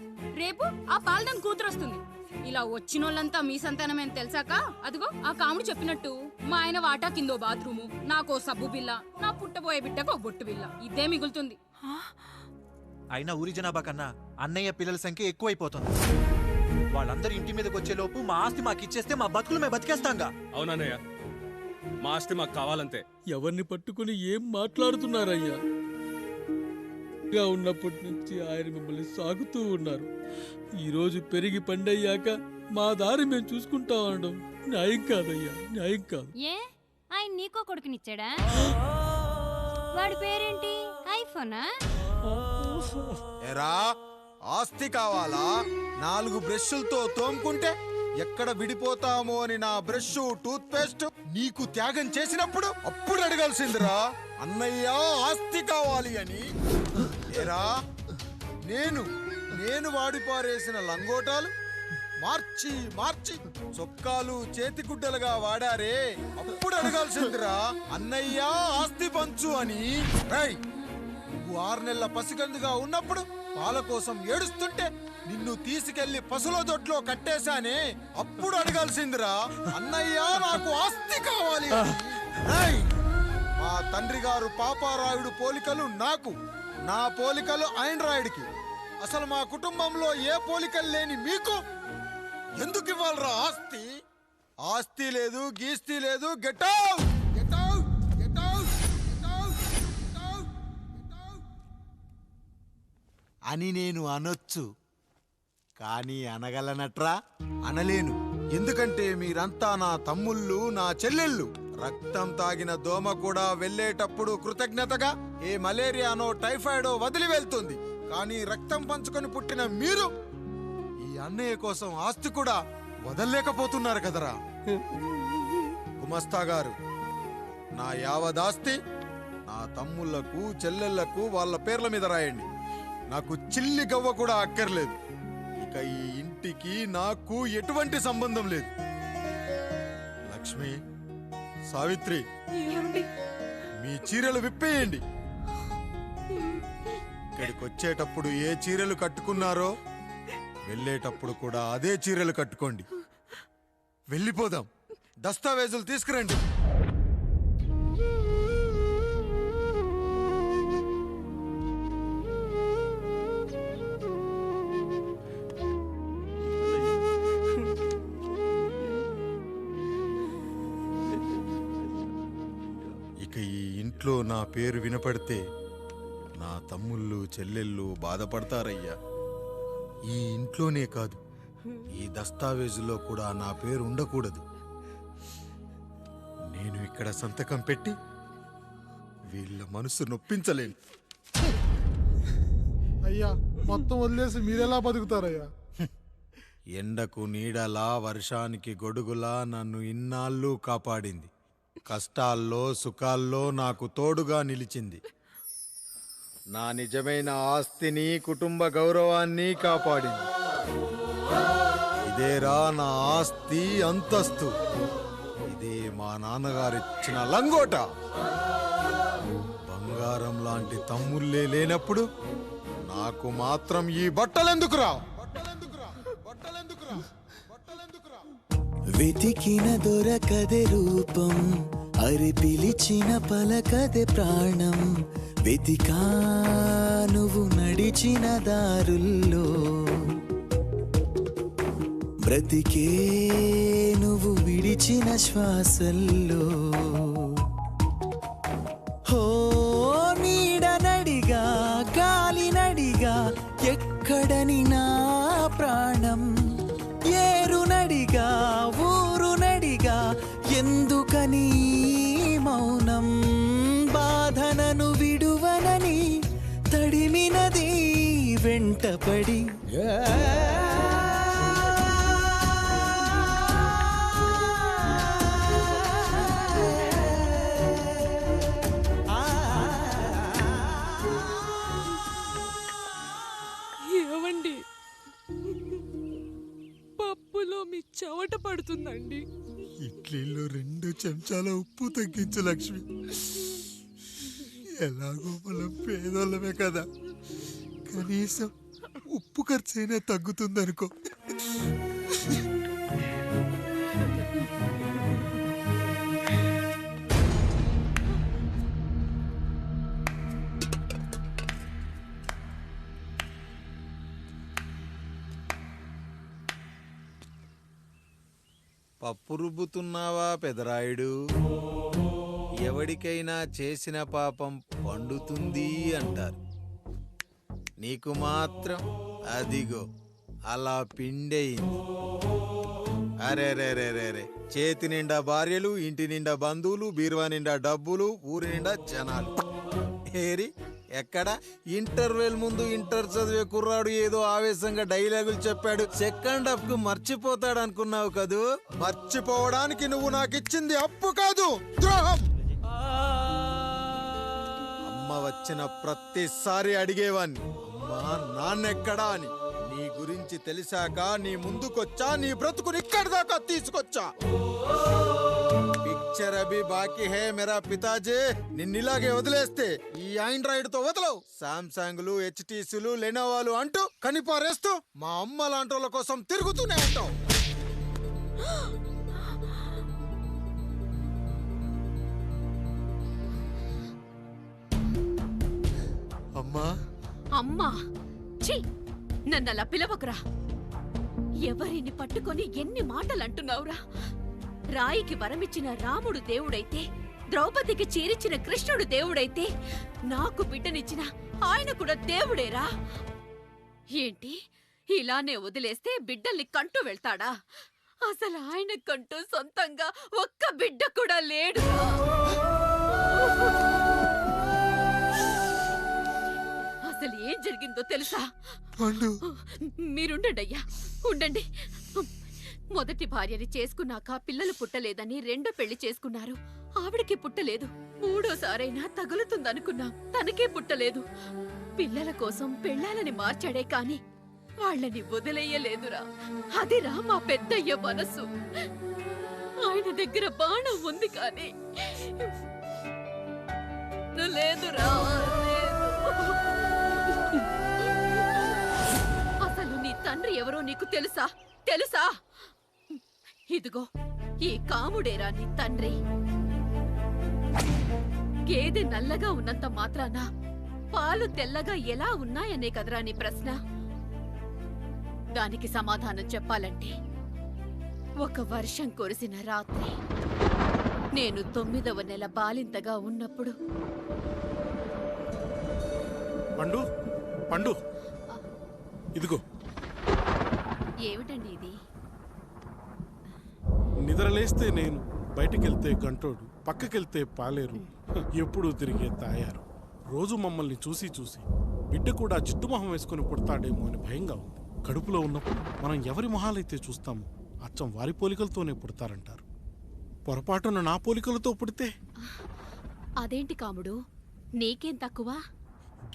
రేపు ఆ పాల్దాన్ కూతురు వస్తుంది. ఇలా వచ్చినోళ్ళంతా మీ సంతానమని తెలిసాక అదిగో ఆ కాముడు చెప్పినట్టు మా ఆయన వాటా కిందో బాత్రూము, నాకో సబ్బు బిల్ల, నా పుట్టబోయే బిడ్డకు బొట్టు బిల్ల, ఇదే మిగులుతుంది. అయినా ఊరి జనాభా కన్నా అన్నయ్య పిల్లల సంఖ్య ఎక్కువైపోతుంది. వాళ్ళందరూ ఇంటి మీదకి వచ్చేలోపు మా ఆస్తి మాకు ఇచ్చేస్తే మా బతుకులు మేము బతికేస్తాంగా. అవునన్నయ్య, మా ఆస్తి మాకు కావాలంతే. ఎవరిని పట్టుకుని ఏం మాట్లాడుతున్నారయ్యా? ఉన్నప్పటి నుంచి ఆయన మిమ్మల్ని సాగుతూ ఉన్నారు. ఈరోజు పెరిగి పండయ్యాక మా దారి మేము చూసుకుంటాం అనడం న్యాయం కాదయ్యా, న్యాయం కాదు. ఏ ఆయన నీకో కొడుకునిచ్చాడా? వాడి పేరేంటి? ఐఫోనా? ఎరా, ఆస్తి కావాలా? 4 బ్రష్లతో తోముకుంటే ఎక్కడ విడిపోతామో అని నా బ్రష్, టూత్ పేస్ట్ నీకు త్యాగం చేసినప్పుడు అప్పుడు అడగాల్సిందిరా, అన్నయ్య ఆస్తి కావాలి అని. ఎరా, నేను వాడిపారేసిన లంగోటాలు మార్చి మార్చి చొక్కాలు చేతిగుడ్డలుగా వాడారే, అప్పుడు అడగాల్సిందిరా, అన్నయ్య ఆస్తి పంచు అని. నువ్వు 6 నెలల పసికందుగా ఉన్నప్పుడు పాల కోసం ఏడుస్తుంటే నిన్ను తీసుకెళ్లి పసుల దొడ్లో కట్టేశానే, అప్పుడు అడగాల్సిందిరా, అన్నయ్య నాకు ఆస్తి కావాలి అని. మా తండ్రి గారు పాపారాయుడు పోలికలు నాకు, నా పోలికలు ఆండ్రాయిడ్కి. అసలు మా కుటుంబంలో ఏ పోలికలు లేని మీకు ఎందుకు ఇవ్వాలరా ఆస్తి? ఆస్తి లేదు, గీస్తి లేదు. Get out, get out, get out, get out, get out. అని నేను అనొచ్చు, కానీ అనగలనట్రా? అనలేను. ఎందుకంటే మీరంతా నా తమ్ముళ్ళు, నా చెల్లెళ్ళు. రక్తం తాగిన దోమ కూడా వెళ్ళేటప్పుడు కృతజ్ఞతగా ఏ మలేరియానో టైఫాయిడో వదిలి వెళ్తుంది. కానీ రక్తం పంచుకొని పుట్టిన మీరు ఈ అన్నయ్య కోసం ఆస్తి కూడా వదల్లేకపోతున్నారు కదరా. గుమస్తా గారు, నా యావదాస్తి నా తమ్ముళ్లకు చెల్లెళ్లకు వాళ్ళ పేర్ల మీద రాయండి. నాకు చిల్లి గవ్వ కూడా అక్కర్లేదు. ఇక ఈ ఇంటికి నాకు ఎటువంటి సంబంధం లేదు. లక్ష్మి, సావిత్రి, మీ చీరలు విప్పేయండి. ఇక్కడికి వచ్చేటప్పుడు ఏ చీరలు కట్టుకున్నారో వెళ్ళేటప్పుడు కూడా అదే చీరలు కట్టుకోండి. వెళ్ళిపోదాం. దస్తావేజులు తీసుకురండి. ఇక ఈ ఇంట్లో నా పేరు వినపడితే నా తమ్ముళ్ళు చెల్లెళ్ళు బాధపడతారయ్యా. ఈ ఇంట్లోనే కాదు, ఈ దస్తావేజులో కూడా నా పేరు ఉండకూడదు. నేను ఇక్కడ సంతకం పెట్టి వీళ్ళ మనసు నొప్పించలేను. అయ్యా, మొత్తం వదిలేసి మీరెలా బతుకుతారయ్యా? ఎండకు నీడలా, వర్షానికి గొడుగులా నన్ను ఇన్నాళ్ళు కాపాడింది. కష్టాల్లో సుఖాల్లో నాకు తోడుగా నిలిచింది. నా నిజమైన ఆస్తిని, కుటుంబ గౌరవాన్ని కాపాడింది. ఇదేరా నా ఆస్తి, అంతస్తు. ఇదే మా నాన్నగారిచ్చిన లంగోట. బంగారం లాంటి తమ్ముళ్ళే లేనప్పుడు నాకు మాత్రం ఈ బట్టలెందుకురా? వెతికిన దొరకదే రూపం, అరి పిలిచిన పలకదే ప్రాణం. వెతికా నువ్వు నడిచిన దారుల్లో, బ్రతికే నువ్వు విడిచిన శ్వాసల్లో. హో నీడ నడిగా, గాలి నడిగా, ఎక్కడని నా ప్రాణం. ఏరు నడిగా, ఊరు నడిగా, ఎందుకని మౌనం. బాధనను విడువనని తడిమినది వెంటపడి. ఏవండి, పప్పులో మీ చెవట పడుతుందండి. ఇడ్లీలో 2 చెంచాల ఉప్పు తగ్గించు లక్ష్మి. ఎలాగో మనం పేదోళ్ళమే కదా, కనీసం ఉప్పు ఖర్చైనా తగ్గుతుందనుకో. పప్పు రుబ్బుతున్నావా పెదరాయుడు? ఎవడికైనా చేసిన పాపం పండుతుంది అంటారు. నీకు మాత్రం అదిగో అలా పిండయింది. అరే రే రే రే రే, చేతి నిండా భార్యలు, ఇంటి నిండా బంధువులు, బీరువా నిండా డబ్బులు, ఊరి నిండా జనాలు. ఏరి ఎక్కడ? ఇంటర్వెల్ ముందు ఇంటర్ చదివే కుర్రాడు ఏదో ఆవేశంగా డైలాగులు చెప్పాడు, సెకండ్ హాఫ్ కు మర్చిపోతాడు అనుకున్నావు కదూ? మర్చిపోవడానికి నువ్వు నాకు ఇచ్చింది అప్పు కాదు, ద్రోహం. అమ్మ వచ్చిన ప్రతిసారి అడిగేవాణ్ణి, అమ్మా నాన్నెక్కడా అని. నీ గురించి తెలిసాక నీ ముందుకొచ్చా, నీ బ్రతుకుని ఇక్కడి దాకా తీసుకొచ్చా. పిక్చర్ అభి బాకీ హే మేరా పితాజీ. నిన్నిలాగే వదిలేస్తే ఈ ఆండ్రాయిడ్ తో వదలవు. సామ్సంగ్లు, హెచ్టీసీలు, లెనోవాలు అంటూ కనిపారేస్తూ మా అమ్మ లాంటి వాళ్ళ కోసం తిరుగుతూనే ఉంటావు. అమ్మా, అమ్మా, ఛీ, నన్నలా పిలవకురా. ఎవరిని పట్టుకొని ఎన్ని మాటలు అంటున్నావురా? రాయికి వరమిచ్చిన రాముడు దేవుడైతే, ద్రౌపదికి చీరిచ్చిన కృష్ణుడు దేవుడైతే, నాకు బిడ్డనిచ్చిన ఆయన కూడా దేవుడేరా. ఏంటి ఇలానే వదిలేస్తే బిడ్డల్ని కంటూ వెళ్తాడా? అసలు ఆయన కంటూ సొంతంగా ఒక్క బిడ్డ కూడా లేడు. అసలు ఏం జరిగిందో తెలుసా? మీరుండండి అయ్యా, ఉండండి. మొదటి భార్యని చేసుకున్నాక పిల్లలు పుట్టలేదని రెండో పెళ్లి చేసుకున్నారు. ఆవిడకి పుట్టలేదు. మూడోసారైనా తగులుతుందనుకున్నాం, తనకే పుట్టలేదు. పిల్లల కోసం పెళ్ళాలని మార్చాడే కాని వాళ్ళని వదిలేయలేదురా. అదిరా మా పెద్దయ్య మనసు. ఆయన దగ్గర బాణం ఉంది కానీ లేదురా, లేదు. అసలు నీ తండ్రి ఎవరో నీకు తెలుసా? తెలుసా? ఇదిగో ఈ కాముడేరా నీ తండ్రి. గేదె నల్లగా ఉన్నంత మాత్రాన పాలు తెల్లగా ఎలా ఉన్నాయనే కదరా నీ ప్రశ్న. దానికి సమాధానం చెప్పాలంటే ఒక వర్షం కురిసిన రాత్రి నేను 9వ నెల బాలింతగా ఉన్నప్పుడు. పండు పండు ఇదిగో. ఏమిటండి ఇది? నిద్రలేస్తే నేను, బయటికెళ్తే గంటోడు, పక్కకెళ్తే పాలేరు, ఎప్పుడూ తిరిగే తాయారు. రోజు మమ్మల్ని చూసి చూసి బిడ్డ కూడా జిడ్డు మొహం వేసుకుని పుడతాడేమో అని భయంగా ఉంది. కడుపులో ఉన్నప్పుడు మనం ఎవరి మొహాలైతే చూస్తామో అచ్చం వారి పోలికలతోనే పుడతారంటారు. పొరపాటున నా పోలికలతో పుడితే? అదేంటి కాముడు, నీకేం తక్కువ?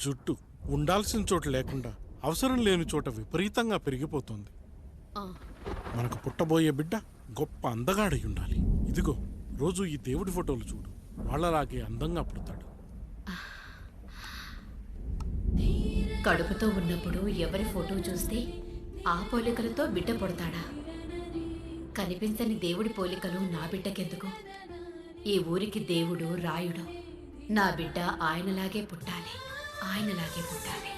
జుట్టు ఉండాల్సిన చోట లేకుండా అవసరం లేని చోట విపరీతంగా పెరిగిపోతుంది. మనకు పుట్టబోయే బిడ్డ గొప్ప అందగాడై ఉండాలి. ఇదిగో రోజు ఈ దేవుడి ఫోటోలు చూడు, వాళ్ళలాగే అందంగా పుడతాడు. కడుపుతో ఉన్నప్పుడు ఎవరి ఫోటో చూస్తే ఆ పోలికలతో బిడ్డ పుడతాడా? కనిపించని దేవుడి పోలికలు నా బిడ్డకెందుకు? ఈ ఊరికి దేవుడు రాయుడు. నా బిడ్డ ఆయనలాగే పుట్టాలి, ఆయనలాగే పుట్టాలి.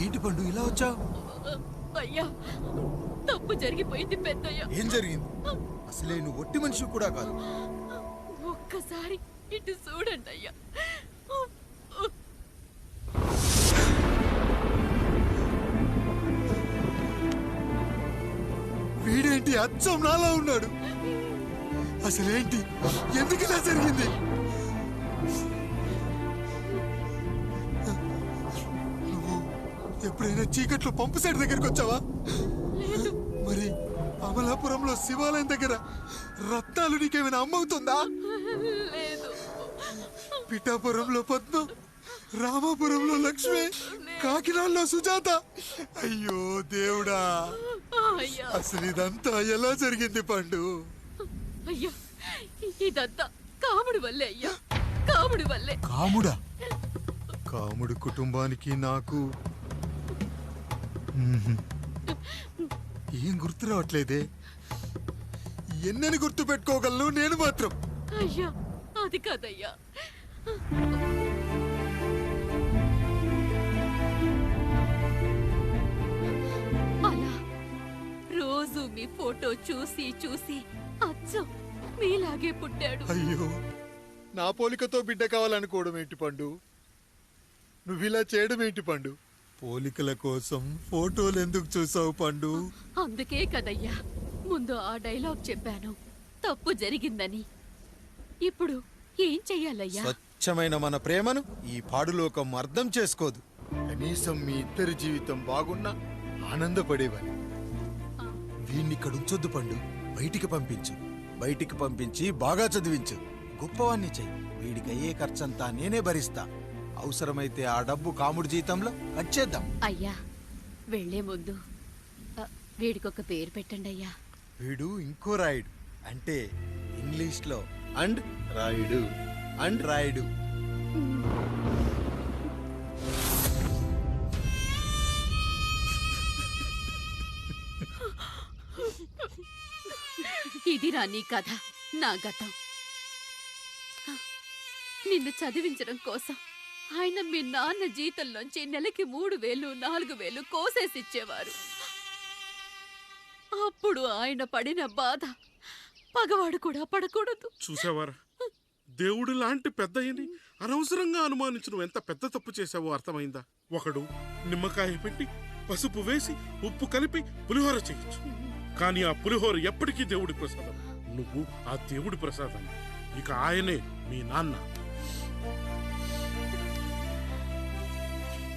ఏంటి పండు ఇలా వచ్చావు? అయ్యా, తప్పు జరిగిపోయింది పెద్దయ్య. ఏం జరిగింది? అసలే నువ్వు ఒట్టి మనిషి కూడా కాదు. ఒక్కసారి ఇటు చూడండి అయ్యా. వీడేంటి అచ్చం నాలా ఉన్నాడు? అసలేంటి, ఎందుకు ఇలా జరిగింది? నువ్వు ఎప్పుడైనా చీకట్లో పంపు సైడ్ దగ్గరికి వచ్చావా? మరి అమలాపురంలో శివాలయం దగ్గర రత్నాలు నీకేమైనా అమ్మవుతుందా? పిఠాపురంలో పద్మం, రామాపురంలో లక్ష్మి, కాకినాడలో సుజాత. అయ్యో దేవుడా, అసలు ఇదంతా ఎలా జరిగింది పండు? అయ్యా, ఇదంతా కాముడి వల్లే అయ్యా, కాముడి వల్లే. కాముడా? కాముడి కుటుంబానికి నాకు ఏం గుర్తు రావట్లేదే. ఎన్నని గుర్తు పెట్టుకోగలను నేను మాత్రం? అయ్యా, అది కాదయ్యా. అలా రోజు మీ ఫోటో చూసి చూసి అచ్చం మీలాగే పుట్టాడు. అయ్యో, నా పోలికతో బిడ్డ కావాలనుకోవడం ఏంటి పండు? నువ్విలా చేయడం ఏంటి పండు? పోలికల కోసం ఫోటోలు ఎందుకు చూసావు పండు? అందుకే కదయ్యా ముందు ఆ డైలాగ్ చెప్పాను. తప్పు జరిగిందని. ఇప్పుడు ఏం చెయ్యాలయ్యా? స్వచ్ఛమైన మన ప్రేమను ఈ పాడులోకం అర్థం చేసుకోదు. కనీసం మీ ఇద్దరి జీవితం బాగున్నా ఆనందపడేవాని. వీణ్ణి ఇక్కడ ఉంచొద్దు పండు, బయటికి పంపించు. బయటికి పంపించి బాగా చదివించు, గొప్పవాణ్ణి చెయ్యి. వీడికి అయ్యే ఖర్చంతా నేనే భరిస్తా. అవసరమైతే ఆ డబ్బు కాముడి జీతంలో కట్ చేద్దాం. అయ్యా వెళ్లే ముందు వీడికొక పేరు పెట్టండి అయ్యా. వీడు ఇంకో రాయుడు, అంటే ఇంగ్లీష్లో అండ్ రాయుడు అండ్ రాయుడు. ఇదిరా నీ కథ, నా గతం. నిన్ను చదివించడం కోసం ఆయన మీ నాన్న జీతంలోంచి నెలకి 3000, 4000 కోసేసిచ్చేవారు. అప్పుడు ఆయన పడిన బాధ పగవాడు కూడా పడకూడదు. చూసావారా, దేవుడు లాంటి పెద్దయ్యని అనవసరంగా అనుమానించి నువ్వు ఎంత పెద్ద తప్పు చేసావో అర్థమైందా? ఒకడు నిమ్మకాయ పెట్టి పసుపు వేసి ఉప్పు కలిపి పులిహోర చేయొచ్చు, కానీ ఆ పులిహోర ఎప్పటికీ దేవుడి ప్రసాదం. నువ్వు ఆ దేవుడి ప్రసాదం. ఇక ఆయనే మీ నాన్న.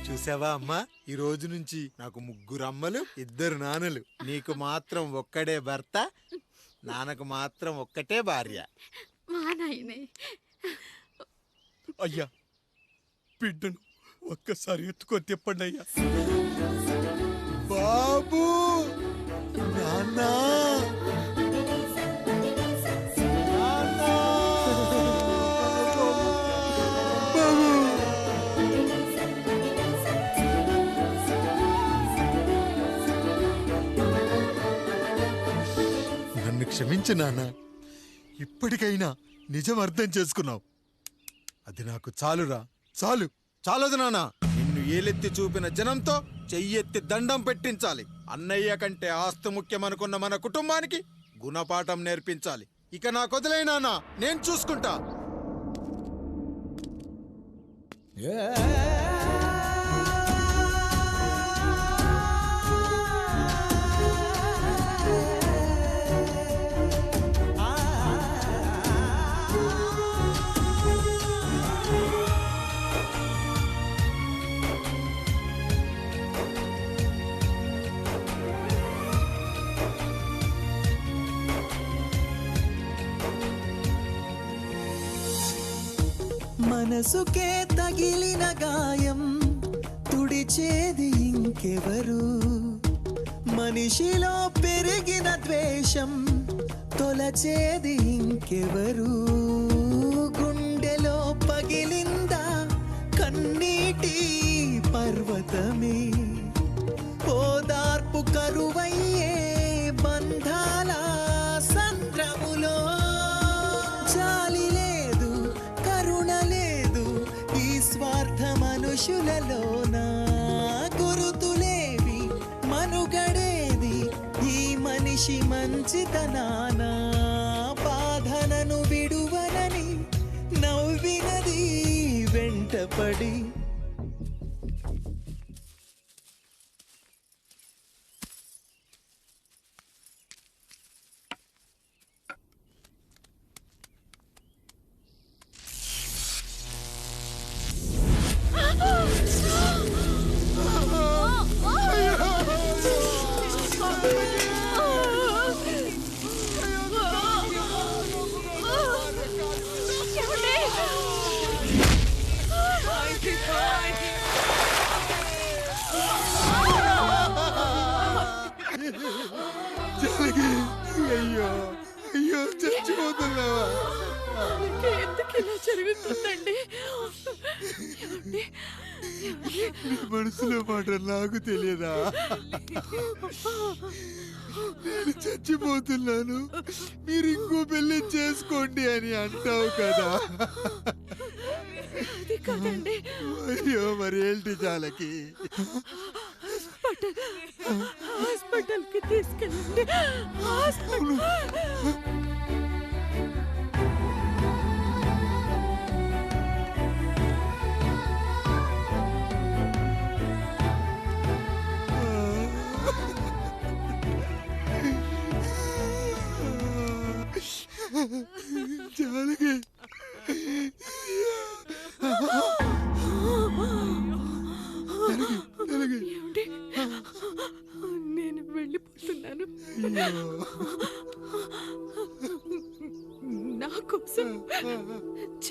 చూసావా అమ్మా, ఈ రోజు నుంచి నాకు 3 అమ్మలు 2 నాన్నలు. నీకు మాత్రం ఒక్కడే భర్త, నాన్నకు మాత్రం ఒక్కటే భార్య. మా నాయనే. అయ్యా, బిడ్డను ఒక్కసారి ఎత్తుకొని తిప్పండి అయ్యా. బాబు, నాన్నా, నన్ను క్షమించు నాన్న. ఇప్పటికైనా నిజం అర్థం చేసుకున్నావు. అది నాకు చాలురా, చాలు. చాలదు నాన్న. నిన్ను ఏలెత్తి చూపిన జనంతో చెయ్యెత్తి దండం పెట్టించాలి. అన్నయ్య కంటే ఆస్తి ముఖ్యమనుకున్న మన కుటుంబానికి గుణపాఠం నేర్పించాలి. ఇక నాకు వదిలేయ్ నాన్న, నేను చూసుకుంటా. మనసుకే తగిలిన గాయం తుడిచేది ఇంకెవరు? మనిషిలో పెరిగిన ద్వేషం తొలచేది ఇంకెవరు? గుండెలో పగిలిందా కన్నీటి పర్వతమే? ఓదార్పు కరువయ్యే బంధాల సంద్రములో జాలి లేదు, కరుణ లేదు ఈ స్వార్థ మనుషులలోన. గురుతులేవి, మనుగడేది ఈ మనిషి మంచితనాన. బాధనను విడువనని నవ్వినది వెంటపడి. అయ్యో అయ్యో, చచ్చిపోతున్నావా? ఎందుకు ఇలా జరుగుతుందండి? నీ మనసులో మాట నాకు తెలియదా? నేను చచ్చిపోతున్నాను, మీరు ఇంకో పెళ్లి చేసుకోండి అని అంటావు కదా. అది కాదండి. అయ్యో, మరి ఏంటి జాలకి? హాస్పిటల్కి తీసుకెళ్ళండి. హాస్పిటల్.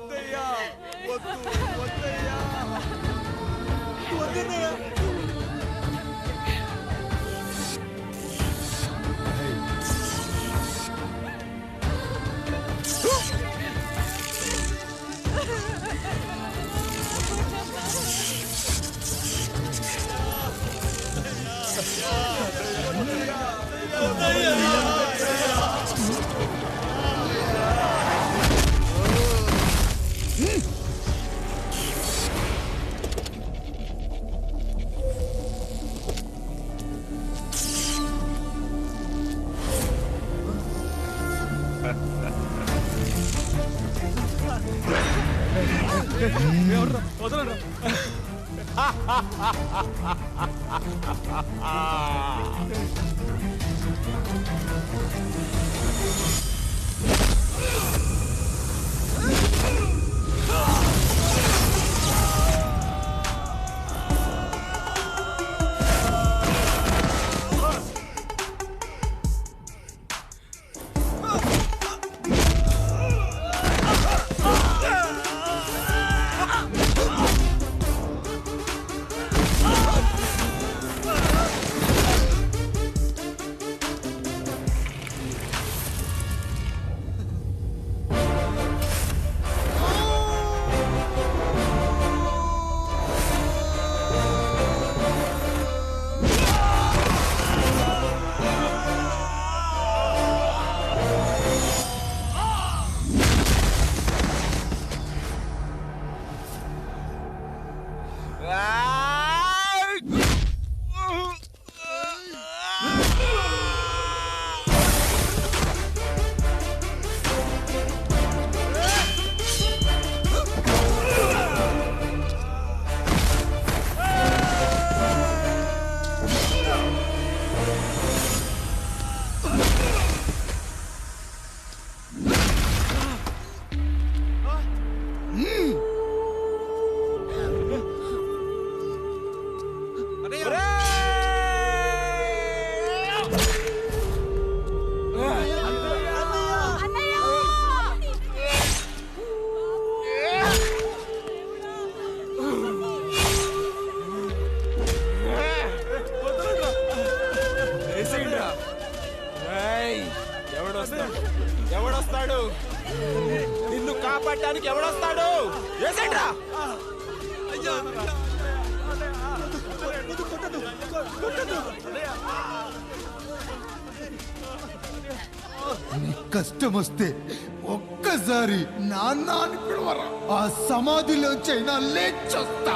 వద్దయ్యా వద్దు వద్దయ్యా వద్దన్నయ్య వదలరా ఎవడొస్తాడు నిన్ను కాపాడటానికి ఎవడొస్తాడు ఏసేంట్రా కష్టం వస్తే ఒక్కసారి నాన్న అని పిలవరా ఆ సమాధిలోంచైనా లేచొస్తా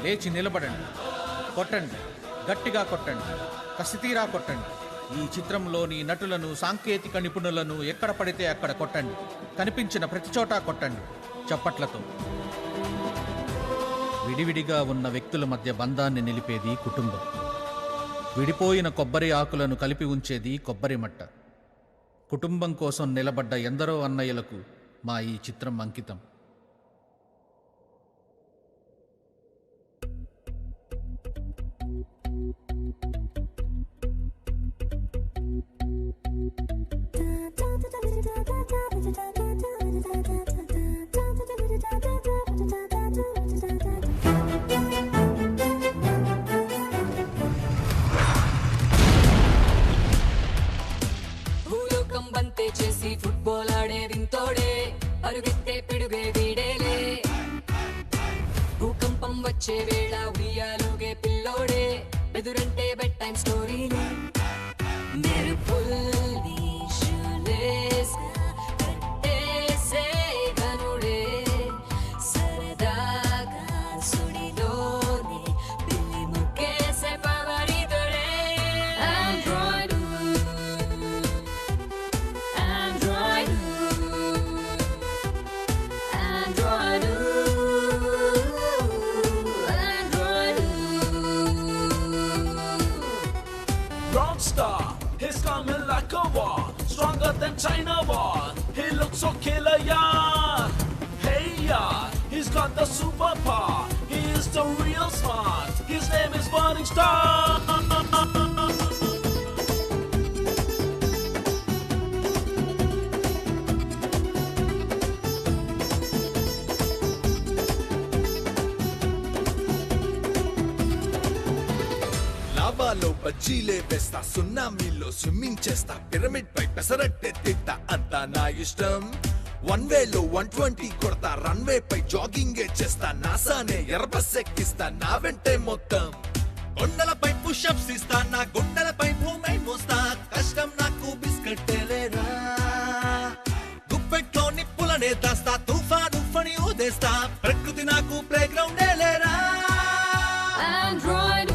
లేచి నిలబడండి, కొట్టండి, గట్టిగా కొట్టండి, కసితీరా కొట్టండి. ఈ చిత్రంలోని నటులను, సాంకేతిక నిపుణులను ఎక్కడ పడితే అక్కడ కొట్టండి. కనిపించిన ప్రతి చోట కొట్టండి చప్పట్లతో. విడివిడిగా ఉన్న వ్యక్తుల మధ్య బంధాన్ని నిలిపేది కుటుంబం. విడిపోయిన కొబ్బరి ఆకులను కలిపి ఉంచేది కొబ్బరి మట్ట. కుటుంబం కోసం నిలబడ్డ ఎందరో అన్నయ్యలకు మా ఈ చిత్రం అంకితం. చేసి ఫుట్బాల్ ఆడే వింతోడే, అరుగెత్తే పిడుగే వీడేలే. భూకంపం వచ్చే వేళ ఉయ్యాలుగే పిల్లోడే, ఎదురంటే బెడ్ టైం స్టోరీలే. మెరుపుల్ని షూలేస్గా కట్టేసే ఘనుడే, సరదాగా సుడిలోనే పిల్లి ముక్కేసే పవరితుడే. Android Rockstar, he's coming like a war, stronger than China war. He looks so killer, yeah. Hey, yeah, he's got the superpower. He is the real smart. His name is Burning Star. లావాలో బజ్జీలే వేస్తా, సున్నామీలో swimming చేస్తా, pyramid పై పెసరట్టే తిట్టా, అంతా నా ఇష్టం. 1 వేలో 120 కొడతా, runway పై జాగింగే చేస్తా, నాసానే ఎర్రబస్ ఎక్కిస్తా, నా వెంటే మొత్తం. కొండలపై పుషప్స్ ఇస్తా, నా గుండెలపై భూమి మోస్తా, కష్టం నాకు బిస్కెట్టేలేరా. గుప్పెట్లో నిప్పులనే దాస్తా, తుఫాను ఫణి ఊదేస్తా, ప్రకృతి నాకు ప్లే గ్రౌండే లేరా. Android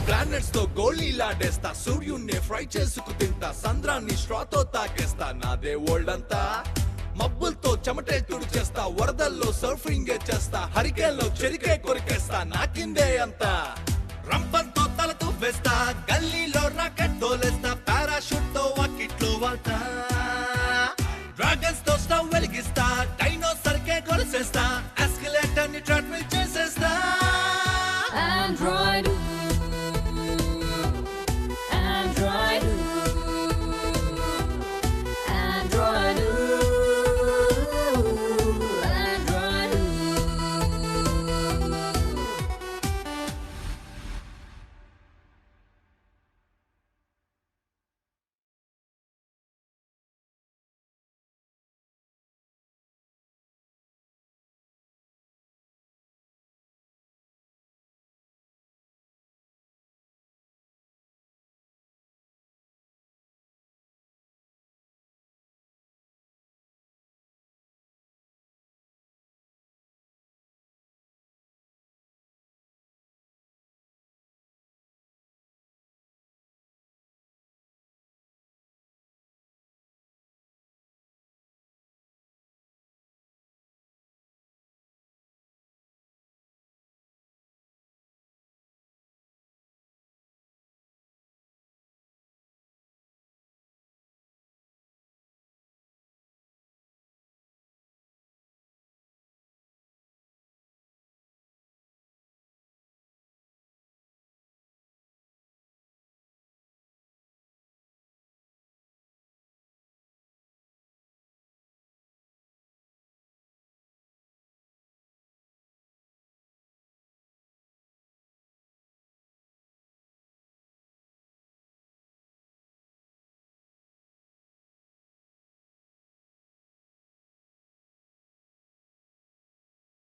ప్లానెట్స్ తో గోళీలాడేస్తా, సూర్యున్నే ఫ్రై చేసుకు తింటా, సంద్రాన్ని స్ట్రాతో తాకేస్తా, నాదే వరల్డ్ అంతా. మబ్బులతో చెమటే తుడిచేస్తా, వరదల్లో సర్ఫింగే చేస్తా, హరికేన్లో చెరికే కొరికేస్తా, నాకిందే అంతా. రంపంత